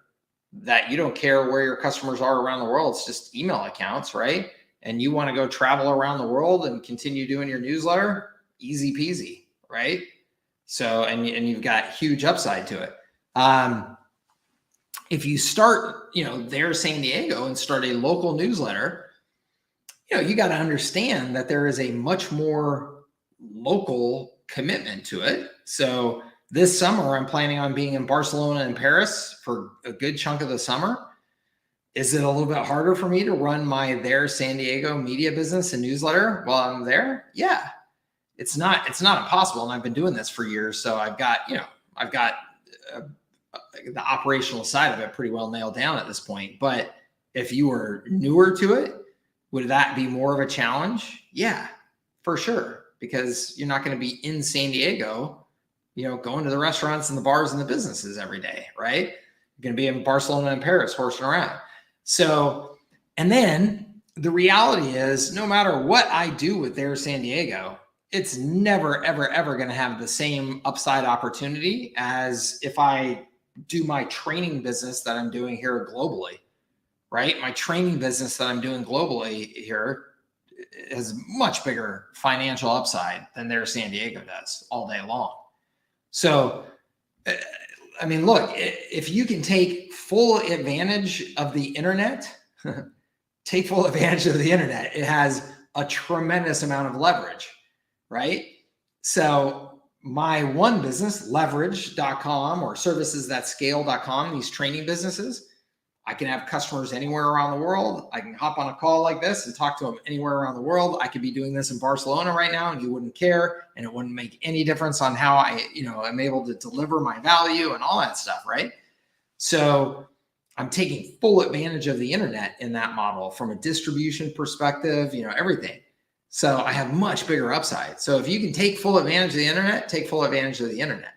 that you don't care where your customers are around the world. It's just email accounts, right? And you want to go travel around the world and continue doing your newsletter, easy peasy, right? So, and you've got huge upside to it. If you start, there San Diego and start a local newsletter, you got to understand that there is a much more local commitment to it. So this summer, I'm planning on being in Barcelona and Paris for a good chunk of the summer. Is it a little bit harder for me to run my There San Diego media business and newsletter while I'm there? Yeah, it's not impossible. And I've been doing this for years. So I've got the operational side of it pretty well nailed down at this point. But if you were newer to it, would that be more of a challenge? Yeah, for sure. Because you're not going to be in San Diego, going to the restaurants and the bars and the businesses every day, right? You're going to be in Barcelona and Paris horsing around. So, and then the reality is no matter what I do with There San Diego, it's never, ever, ever going to have the same upside opportunity as if I do my training business that I'm doing here globally, right? My training business that I'm doing globally here has much bigger financial upside than There San Diego does all day long. So, I mean, look, if you can take full advantage of the internet, take full advantage of the internet. It has a tremendous amount of leverage, right? So my one business, leverage.com or servicesthatscale.com, these training businesses, I can have customers anywhere around the world. I can hop on a call like this and talk to them anywhere around the world. I could be doing this in Barcelona right now and you wouldn't care. And it wouldn't make any difference on how I'm able to deliver my value and all that stuff, right? So I'm taking full advantage of the internet in that model from a distribution perspective, everything. So I have much bigger upside. So if you can take full advantage of the internet, take full advantage of the internet.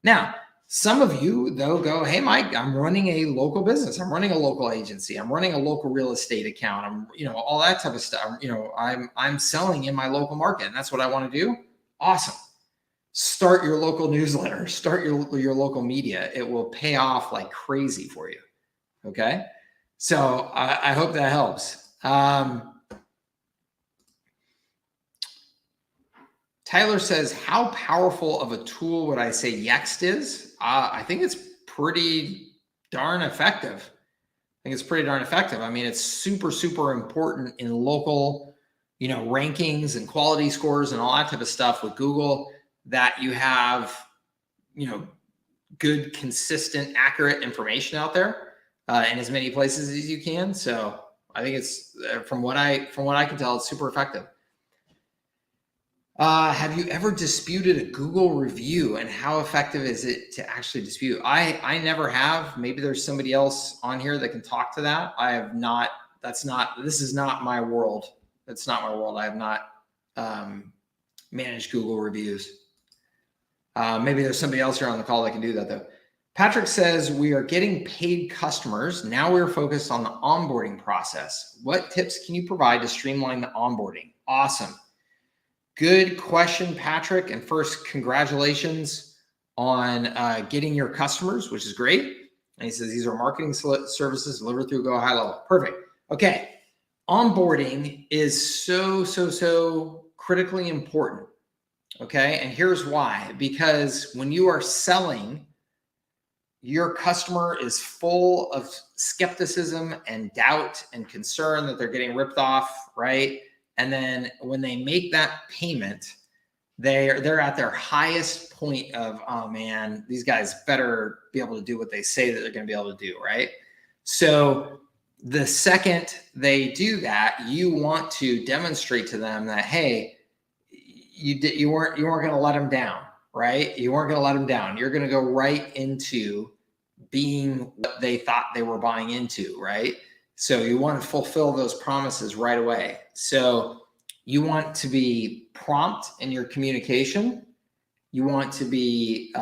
Now, some of you, though, go, hey, Mike, I'm running a local business. I'm running a local agency. I'm running a local real estate account. I'm, all that type of stuff. I'm selling in my local market, and that's what I want to do. Awesome. Start your local newsletter. Start your local media. It will pay off like crazy for you. Okay? So I hope that helps. Tyler says, how powerful of a tool would I say Yext is? I think it's pretty darn effective. I mean, it's super, super important in local, rankings and quality scores and all that type of stuff with Google, that you have, good, consistent, accurate information out there in as many places as you can. So I think it's, from what I can tell, it's super effective. Have you ever disputed a Google review, and how effective is it to actually dispute? I never have. Maybe there's somebody else on here that can talk to that. I have not. This is not my world. That's not my world. I have not managed Google reviews. Maybe there's somebody else here on the call that can do that though. Patrick says, we are getting paid customers. Now we're focused on the onboarding process. What tips can you provide to streamline the onboarding? Awesome. Good question, Patrick. And first, congratulations on getting your customers, which is great. And he says, these are marketing services delivered through Go HighLevel. Perfect. Okay. Onboarding is so critically important. Okay. And here's why. Because when you are selling, your customer is full of skepticism and doubt and concern that they're getting ripped off, right? And then when they make that payment, they're at their highest point of, oh man, these guys better be able to do what they say that they're going to be able to do, right? So the second they do that, you want to demonstrate to them that, hey, you weren't going to let them down, right? You weren't going to let them down. You're going to go right into being what they thought they were buying into, right? So you want to fulfill those promises right away. So you want to be prompt in your communication. You want to be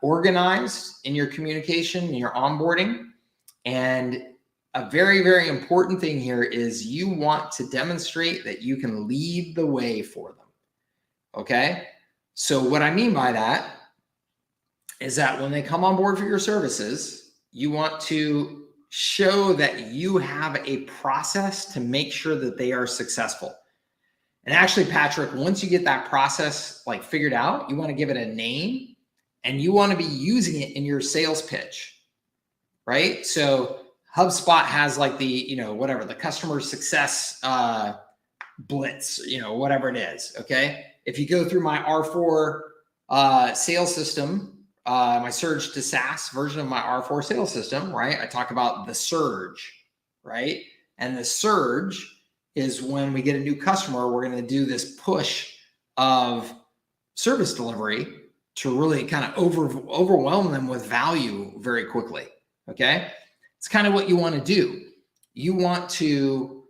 organized in your communication, in your onboarding. And a very, very important thing here is you want to demonstrate that you can lead the way for them. Okay? So what I mean by that is that when they come on board for your services, you want to show that you have a process to make sure that they are successful. And actually, Patrick, once you get that process like figured out, you want to give it a name and you want to be using it in your sales pitch, right? So HubSpot has like the, whatever, the customer success blitz, whatever it is. Okay. If you go through my R4 sales system, my Surge to SaaS version of my R4 sales system, right? I talk about the surge, right? And the surge is when we get a new customer, we're going to do this push of service delivery to really kind of overwhelm them with value very quickly. Okay. It's kind of what you want to do. You want to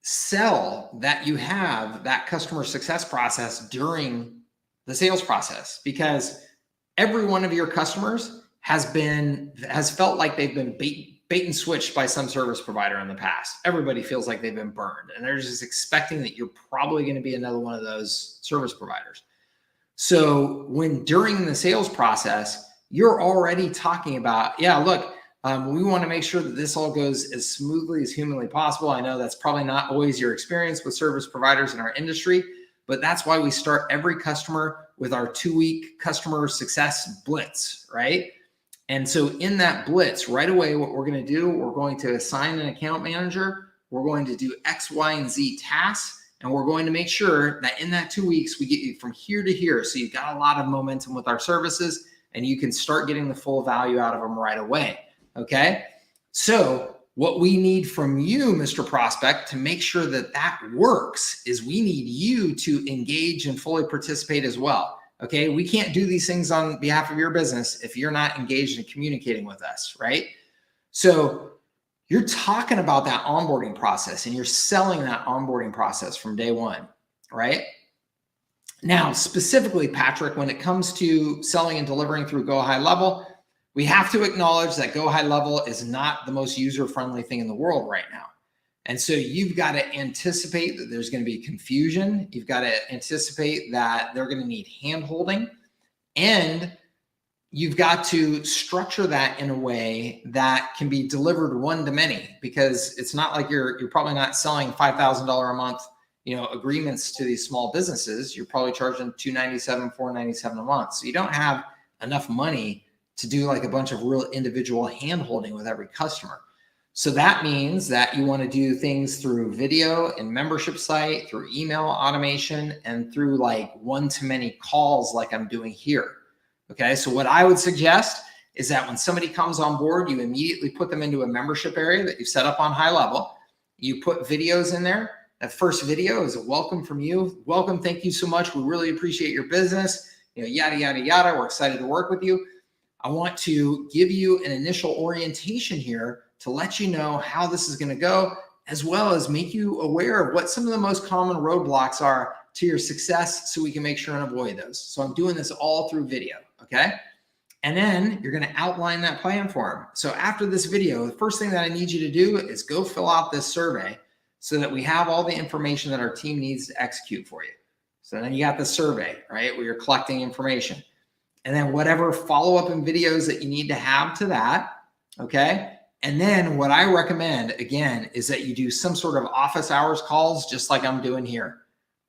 sell that you have that customer success process during the sales process, because every one of your customers has felt like they've been bait and switched by some service provider in the past. Everybody feels like they've been burned, and they're just expecting that you're probably going to be another one of those service providers. So when during the sales process, you're already talking about, yeah, look, we want to make sure that this all goes as smoothly as humanly possible. I know that's probably not always your experience with service providers in our industry, but that's why we start every customer with our 2-week customer success blitz, right? And so in that blitz, right away, what we're going to do, we're going to assign an account manager. We're going to do X, Y, and Z tasks. And we're going to make sure that in that 2 weeks, we get you from here to here. So you've got a lot of momentum with our services, and you can start getting the full value out of them right away. Okay. So what we need from you, Mr. Prospect, to make sure that that works is we need you to engage and fully participate as well. Okay. We can't do these things on behalf of your business if you're not engaged in communicating with us, right? So you're talking about that onboarding process and you're selling that onboarding process from day one, right? Now, specifically, Patrick, when it comes to selling and delivering through Go HighLevel, we have to acknowledge that Go HighLevel is not the most user-friendly thing in the world right now. And so you've got to anticipate that there's going to be confusion. You've got to anticipate that they're going to need hand-holding. And you've got to structure that in a way that can be delivered one-to-many, because it's not like you're probably not selling $5,000 a month, agreements to these small businesses. You're probably charging $297, $497 a month. So you don't have enough money to do like a bunch of real individual hand-holding with every customer. So that means that you want to do things through video and membership site, through email automation, and through like one-to-many calls like I'm doing here. Okay, so what I would suggest is that when somebody comes on board, you immediately put them into a membership area that you've set up on HighLevel. You put videos in there. That first video is a welcome from you. Welcome, thank you so much. We really appreciate your business. Yada, yada, yada. We're excited to work with you. I want to give you an initial orientation here to let you know how this is going to go, as well as make you aware of what some of the most common roadblocks are to your success so we can make sure and avoid those. So I'm doing this all through video, okay? And then you're going to outline that plan for them. So after this video, the first thing that I need you to do is go fill out this survey so that we have all the information that our team needs to execute for you. So then you got the survey, right, where you're collecting information. And then whatever follow-up and videos that you need to have to that, okay? And then what I recommend, again, is that you do some sort of office hours calls, just like I'm doing here.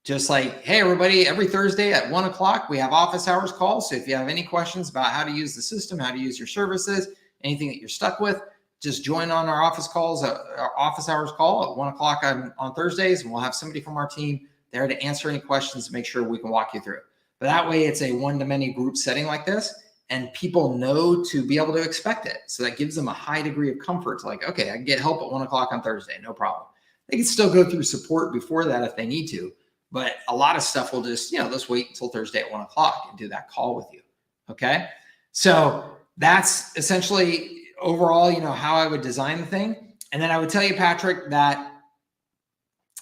Just like, hey, everybody, every Thursday at 1 o'clock, we have office hours calls. So if you have any questions about how to use the system, how to use your services, anything that you're stuck with, just join on our office calls, our office hours call at 1 o'clock on Thursdays, and we'll have somebody from our team there to answer any questions and make sure we can walk you through. But that way it's a one-to-many group setting like this, and people know to be able to expect it. So that gives them a high degree of comfort to like, okay, I can get help at 1 o'clock on Thursday, no problem. They can still go through support before that if they need to, but a lot of stuff will just, let's wait until Thursday at 1 o'clock and do that call with you. Okay. So that's essentially overall, how I would design the thing. And then I would tell you, Patrick, that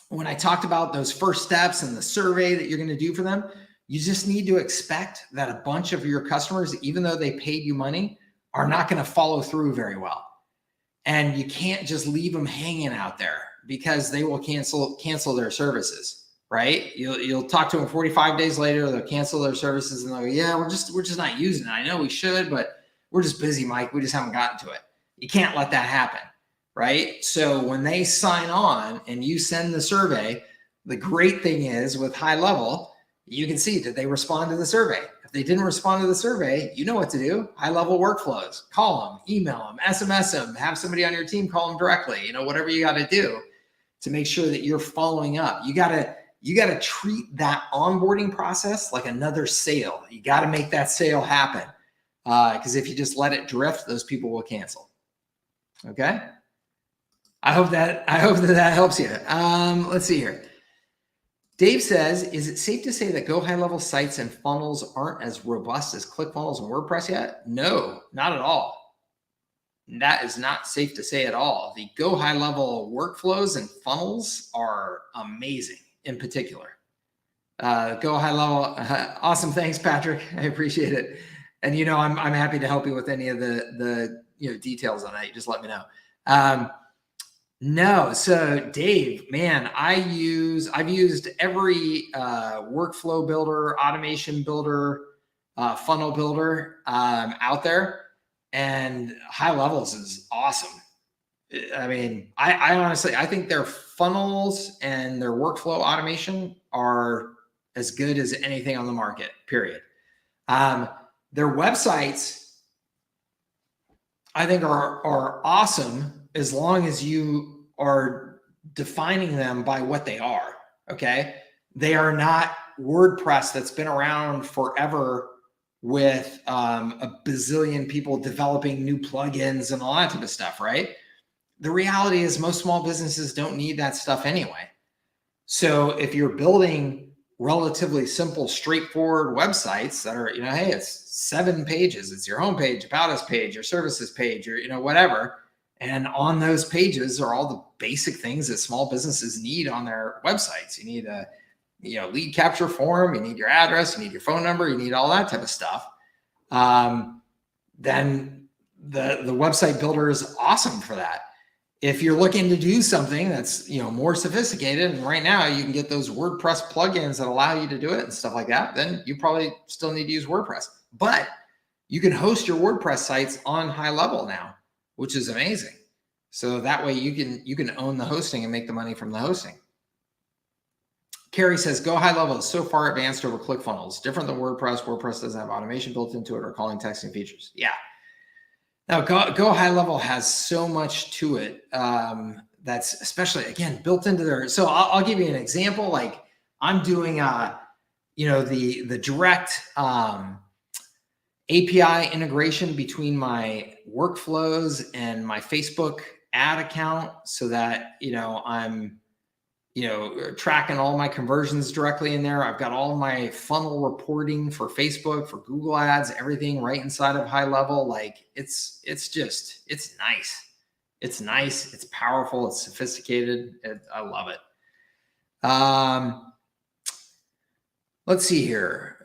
when I talked about those first steps and the survey that you're going to do for them, you just need to expect that a bunch of your customers, even though they paid you money, are not going to follow through very well. And you can't just leave them hanging out there because they will cancel their services, right? You'll talk to them 45 days later, they'll cancel their services and they'll go, yeah, we're just not using it. I know we should, but we're just busy, Mike. We just haven't gotten to it. You can't let that happen, right? So when they sign on and you send the survey, the great thing is with HighLevel, you can see, did they respond to the survey? If they didn't respond to the survey, you know what to do. HighLevel workflows, call them, email them, SMS them, have somebody on your team call them directly, whatever you got to do to make sure that you're following up. You got to treat that onboarding process like another sale. You got to make that sale happen. Because if you just let it drift, those people will cancel. Okay. I hope that helps you. Let's see here. Dave says, is it safe to say that Go HighLevel sites and funnels aren't as robust as ClickFunnels and WordPress yet? No, not at all. That is not safe to say at all. The Go HighLevel workflows and funnels are amazing in particular. Go HighLevel, awesome. Thanks, Patrick. I appreciate it. And, I'm happy to help you with any of the details on that. You just let me know. No. So Dave, man, I've used every workflow builder, automation builder, funnel builder out there, and HighLevels is awesome. I mean, I honestly, I think their funnels and their workflow automation are as good as anything on the market, period. Their websites, I think, are awesome as long as you are defining them by what they are. Okay. They are not WordPress that's been around forever with a bazillion people developing new plugins and all that type of stuff, right? The reality is most small businesses don't need that stuff anyway. So if you're building relatively simple, straightforward websites that are, hey, it's 7 pages, it's your homepage, about us page, your services page, or, whatever. And on those pages are all the basic things that small businesses need on their websites. You need a, lead capture form, you need your address, you need your phone number, you need all that type of stuff. Then the website builder is awesome for that. If you're looking to do something that's, more sophisticated, and right now you can get those WordPress plugins that allow you to do it and stuff like that, then you probably still need to use WordPress. But you can host your WordPress sites on HighLevel now, which is amazing. So that way you can own the hosting and make the money from the hosting. Carrie says, Go HighLevel is so far advanced over ClickFunnels, different than WordPress. WordPress doesn't have automation built into it or calling, texting features. Yeah. Now, Go HighLevel has so much to it that's especially, again, built into their. So I'll give you an example. Like I'm doing, the direct API integration between my workflows and my Facebook ad account, so that I'm tracking all my conversions directly in there. I've got all my funnel reporting for Facebook, for Google Ads, everything right inside of HighLevel. Like it's nice. It's nice. It's powerful. It's sophisticated. I love it. Let's see here.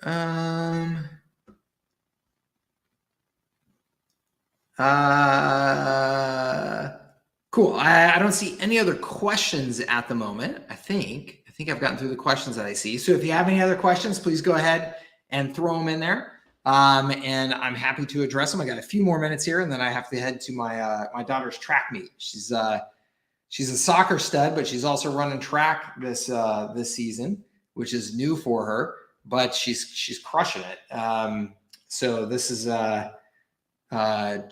Cool. I don't see any other questions at the moment. I think I've gotten through the questions that I see. So if you have any other questions, please go ahead and throw them in there. And I'm happy to address them. I got a few more minutes here, and then I have to head to my daughter's track meet. She's a soccer stud, but she's also running track this season, which is new for her, but she's crushing it. So this is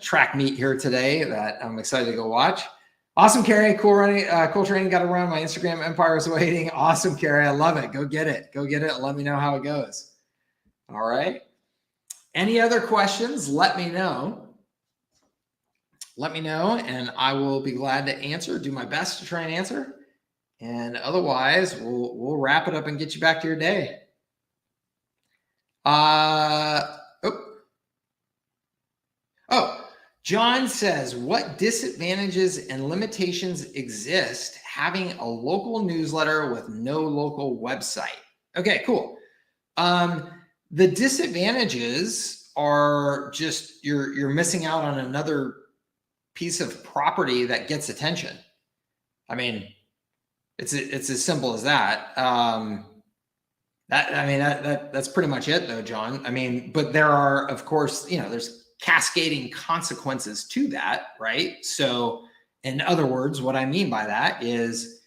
track meet here today that I'm excited to go watch. Awesome, Carrie. Cool running, cool training. Got to run. My Instagram empire is waiting. Awesome, Carrie. I love it. Go get it. And let me know how it goes. All right. Any other questions? Let me know. Let me know, and I will be glad to answer, do my best to try and answer. And otherwise, we'll wrap it up and get you back to your day. John says, what disadvantages and limitations exist having a local newsletter with no local website? Okay, cool. The disadvantages are just you're missing out on another piece of property that gets attention. I mean, it's as simple as that. That's pretty much it, though, John. I mean, but there are, of course, there's cascading consequences to that, right? So, in other words, what I mean by that is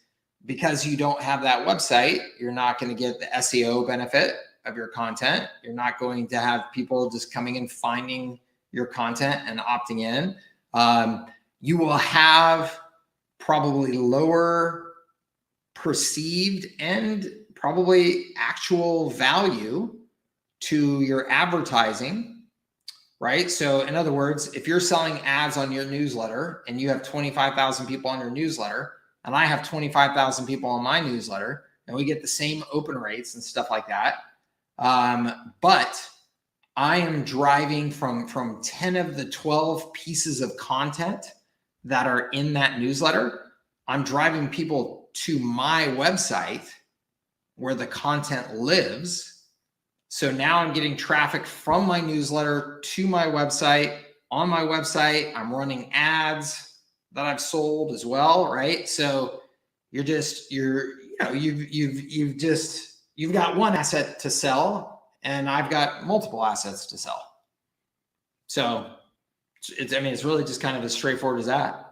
because you don't have that website, you're not going to get the SEO benefit of your content. You're not going to have people just coming and finding your content and opting in. You will have probably lower perceived and probably actual value to your advertising, right? So in other words, if you're selling ads on your newsletter and you have 25,000 people on your newsletter and I have 25,000 people on my newsletter and we get the same open rates and stuff like that, but I am driving from 10 of the 12 pieces of content that are in that newsletter, I'm driving people to my website where the content lives. So now I'm getting traffic from my newsletter to my website. On my website, I'm running ads that I've sold as well, right? So you've got one asset to sell and I've got multiple assets to sell. So it's really just kind of as straightforward as that.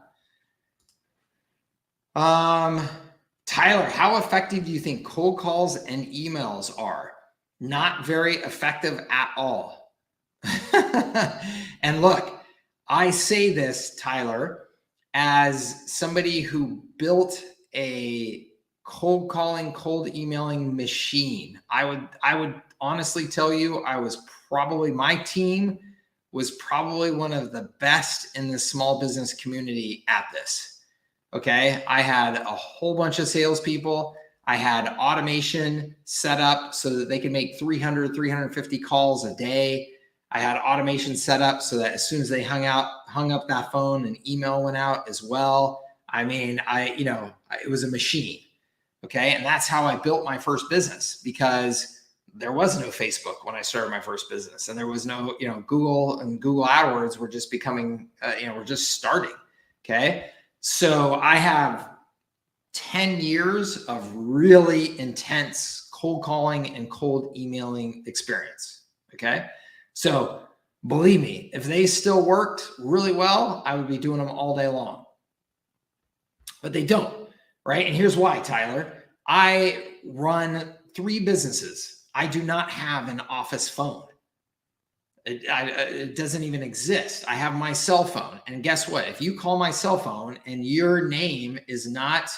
Tyler, how effective do you think cold calls and emails are? Not very effective at all. And look, I say this, Tyler, as somebody who built a cold calling, cold emailing machine. I would honestly tell you, my team was probably one of the best in the small business community at this. Okay. I had a whole bunch of salespeople. I had automation set up so that they could make 300, 350 calls a day. I had automation set up so that as soon as they hung up that phone, an email went out as well. I mean, it was a machine. Okay. And that's how I built my first business, because there was no Facebook when I started my first business, and there was no, Google and Google AdWords were just becoming, we're just starting. Okay. So I have 10 years of really intense cold calling and cold emailing experience. Okay. So believe me, if they still worked really well, I would be doing them all day long, but they don't. Right. And here's why, Tyler. I run 3 businesses. I do not have an office phone. It doesn't even exist. I have my cell phone. And guess what? If you call my cell phone and your name is not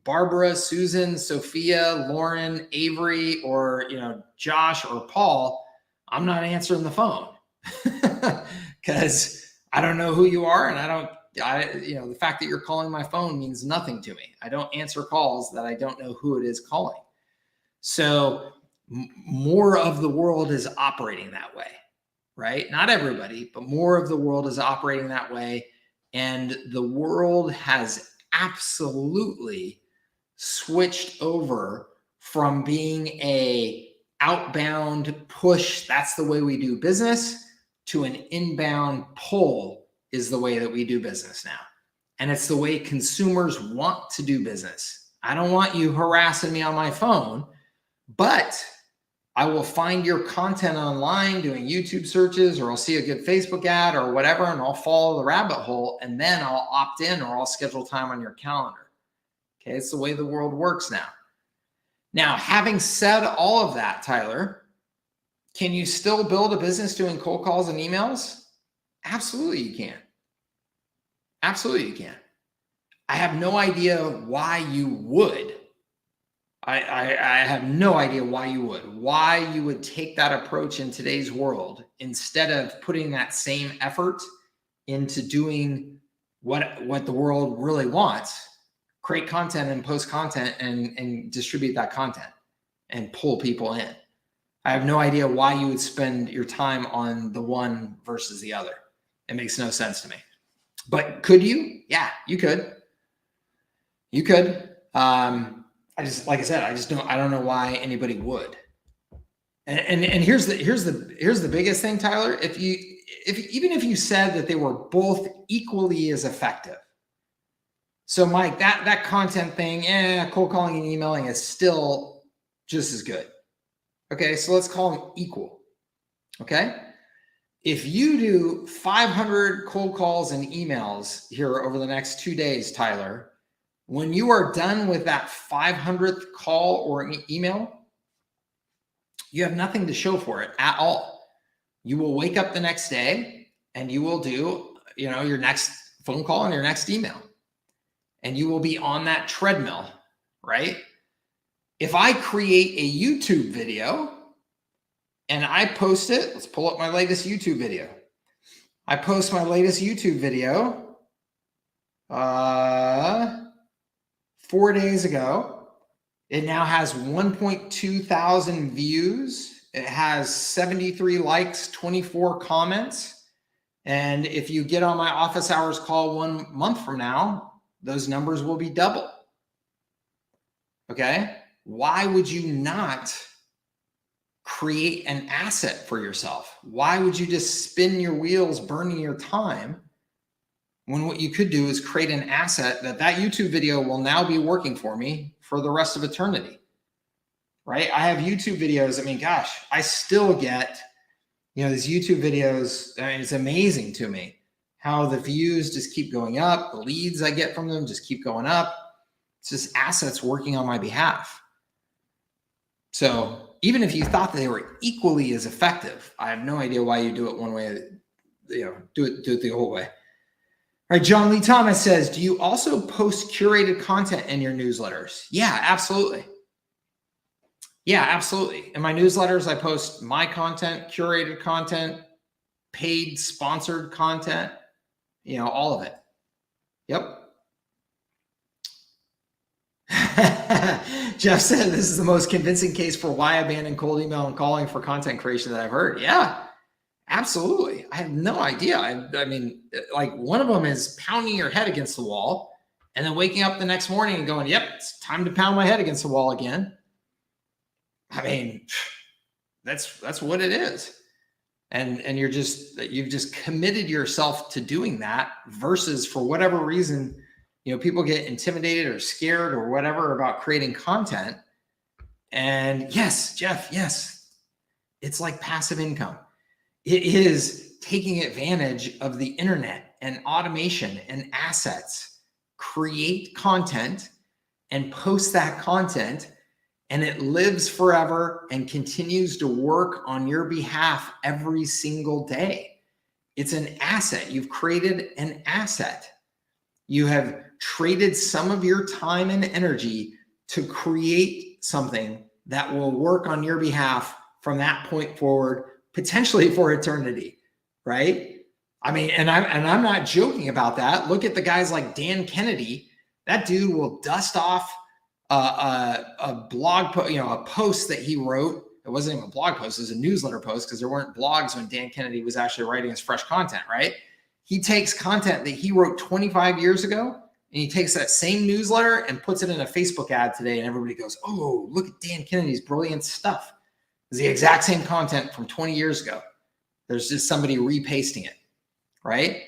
Barbara, Susan, Sophia, Lauren, Avery, or Josh or Paul, I'm not answering the phone because I don't know who you are, and the fact that you're calling my phone means nothing to me. I don't answer calls that I don't know who it is calling. So more of the world is operating that way, right? Not everybody, but more of the world is operating that way. And the world has absolutely switched over from being a outbound push, that's the way we do business, to an inbound pull is the way that we do business now. And it's the way consumers want to do business. I don't want you harassing me on my phone, but I will find your content online doing YouTube searches, or I'll see a good Facebook ad or whatever, and I'll follow the rabbit hole, and then I'll opt in or I'll schedule time on your calendar. Okay, it's the way the world works now. Now, having said all of that, Tyler, can you still build a business doing cold calls and emails? Absolutely you can. Absolutely you can. I have no idea why you would. I have no idea why you would take that approach in today's world instead of putting that same effort into doing what the world really wants. Create content and post content and distribute that content and pull people in. I have no idea why you would spend your time on the one versus the other. It makes no sense to me. But could you? Yeah, you could. You could. Like I said, I don't know why anybody would. And here's the biggest thing, Tyler. Even if you said that they were both equally as effective. So Mike, that content thing, cold calling and emailing is still just as good. Okay, so let's call them equal. Okay. If you do 500 cold calls and emails here over the next 2 days, Tyler, when you are done with that 500th call or email, you have nothing to show for it at all. You will wake up the next day and you will do, your next phone call and your next email. And you will be on that treadmill, right? If I create a YouTube video and I post it, let's pull up my latest YouTube video. I post my latest YouTube video 4 days ago. It now has 1.2 thousand views. It has 73 likes, 24 comments. And if you get on my office hours call 1 month from now, those numbers will be double. Okay? Why would you not create an asset for yourself? Why would you just spin your wheels, burning your time, when what you could do is create an asset that YouTube video will now be working for me for the rest of eternity, right? I have YouTube videos. I mean, gosh, I still get, these YouTube videos. I mean, it's amazing to me how the views just keep going up. The leads I get from them just keep going up. It's just assets working on my behalf. So even if you thought that they were equally as effective, I have no idea why you do it one way, do it the whole way. All right, John Lee Thomas says, do you also post curated content in your newsletters? Yeah, absolutely. Yeah, absolutely. In my newsletters, I post my content, curated content, paid sponsored content, all of it. Yep. Jeff said this is the most convincing case for why I abandoned cold email and calling for content creation that I've heard. Yeah, absolutely. I have no idea. I mean, like, one of them is pounding your head against the wall and then waking up the next morning and going, yep, it's time to pound my head against the wall again. I mean, that's what it is. And you've just committed yourself to doing that versus, for whatever reason, people get intimidated or scared or whatever about creating content. And yes, Jeff, yes, it's like passive income. It is taking advantage of the internet and automation and assets. Create content and post that content, and it lives forever and continues to work on your behalf every single day. It's an asset. You've created an asset. You have traded some of your time and energy to create something that will work on your behalf from that point forward, potentially for eternity, right? I mean, and I'm not joking about that. Look at the guys like Dan Kennedy. That dude will dust off a blog post, a post that he wrote. It wasn't even a blog post, it was a newsletter post, because there weren't blogs when Dan Kennedy was actually writing his fresh content, right? He takes content that he wrote 25 years ago, and he takes that same newsletter and puts it in a Facebook ad today, and everybody goes, oh, look at Dan Kennedy's brilliant stuff. It's the exact same content from 20 years ago. There's just somebody repasting it, right?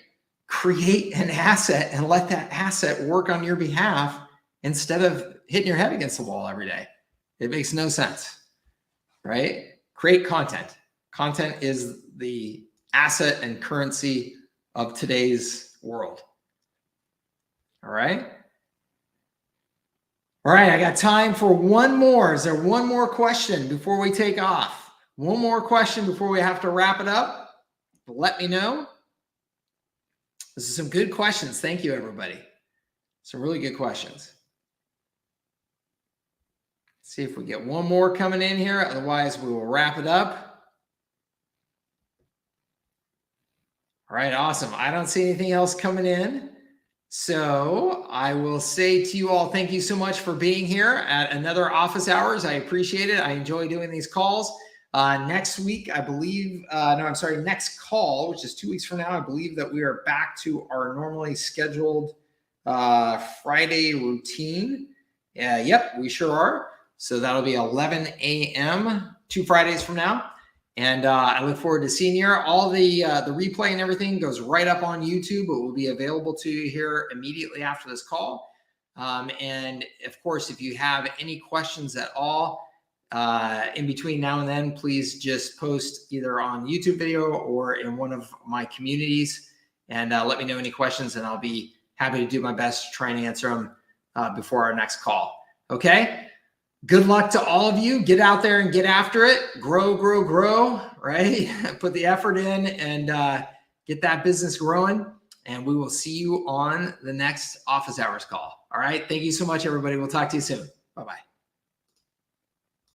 Create an asset and let that asset work on your behalf instead of hitting your head against the wall every day. It makes no sense, right? Create content. Content is the asset and currency of today's world. All right. All right. I got time for one more. Is there one more question before we take off? One more question before we have to wrap it up? Let me know. This is some good questions. Thank you, everybody. Some really good questions. See if we get one more coming in here. Otherwise, we will wrap it up. All right, awesome. I don't see anything else coming in. So I will say to you all, thank you so much for being here at another office hours. I appreciate it. I enjoy doing these calls. Next week, I believe, next call, which is 2 weeks from now, I believe that we are back to our normally scheduled Friday routine. Yep, we sure are. So that'll be 11 a.m. 2 Fridays from now. And I look forward to seeing you. All the replay and everything goes right up on YouTube. It will be available to you here immediately after this call. And of course, if you have any questions at all in between now and then, please just post either on YouTube video or in one of my communities and let me know any questions, and I'll be happy to do my best to try and answer them before our next call. Okay? Good luck to all of you. Get out there and get after it. Grow, grow, grow, right? Put the effort in and get that business growing. And we will see you on the next office hours call. All right. Thank you so much, everybody. We'll talk to you soon. Bye-bye.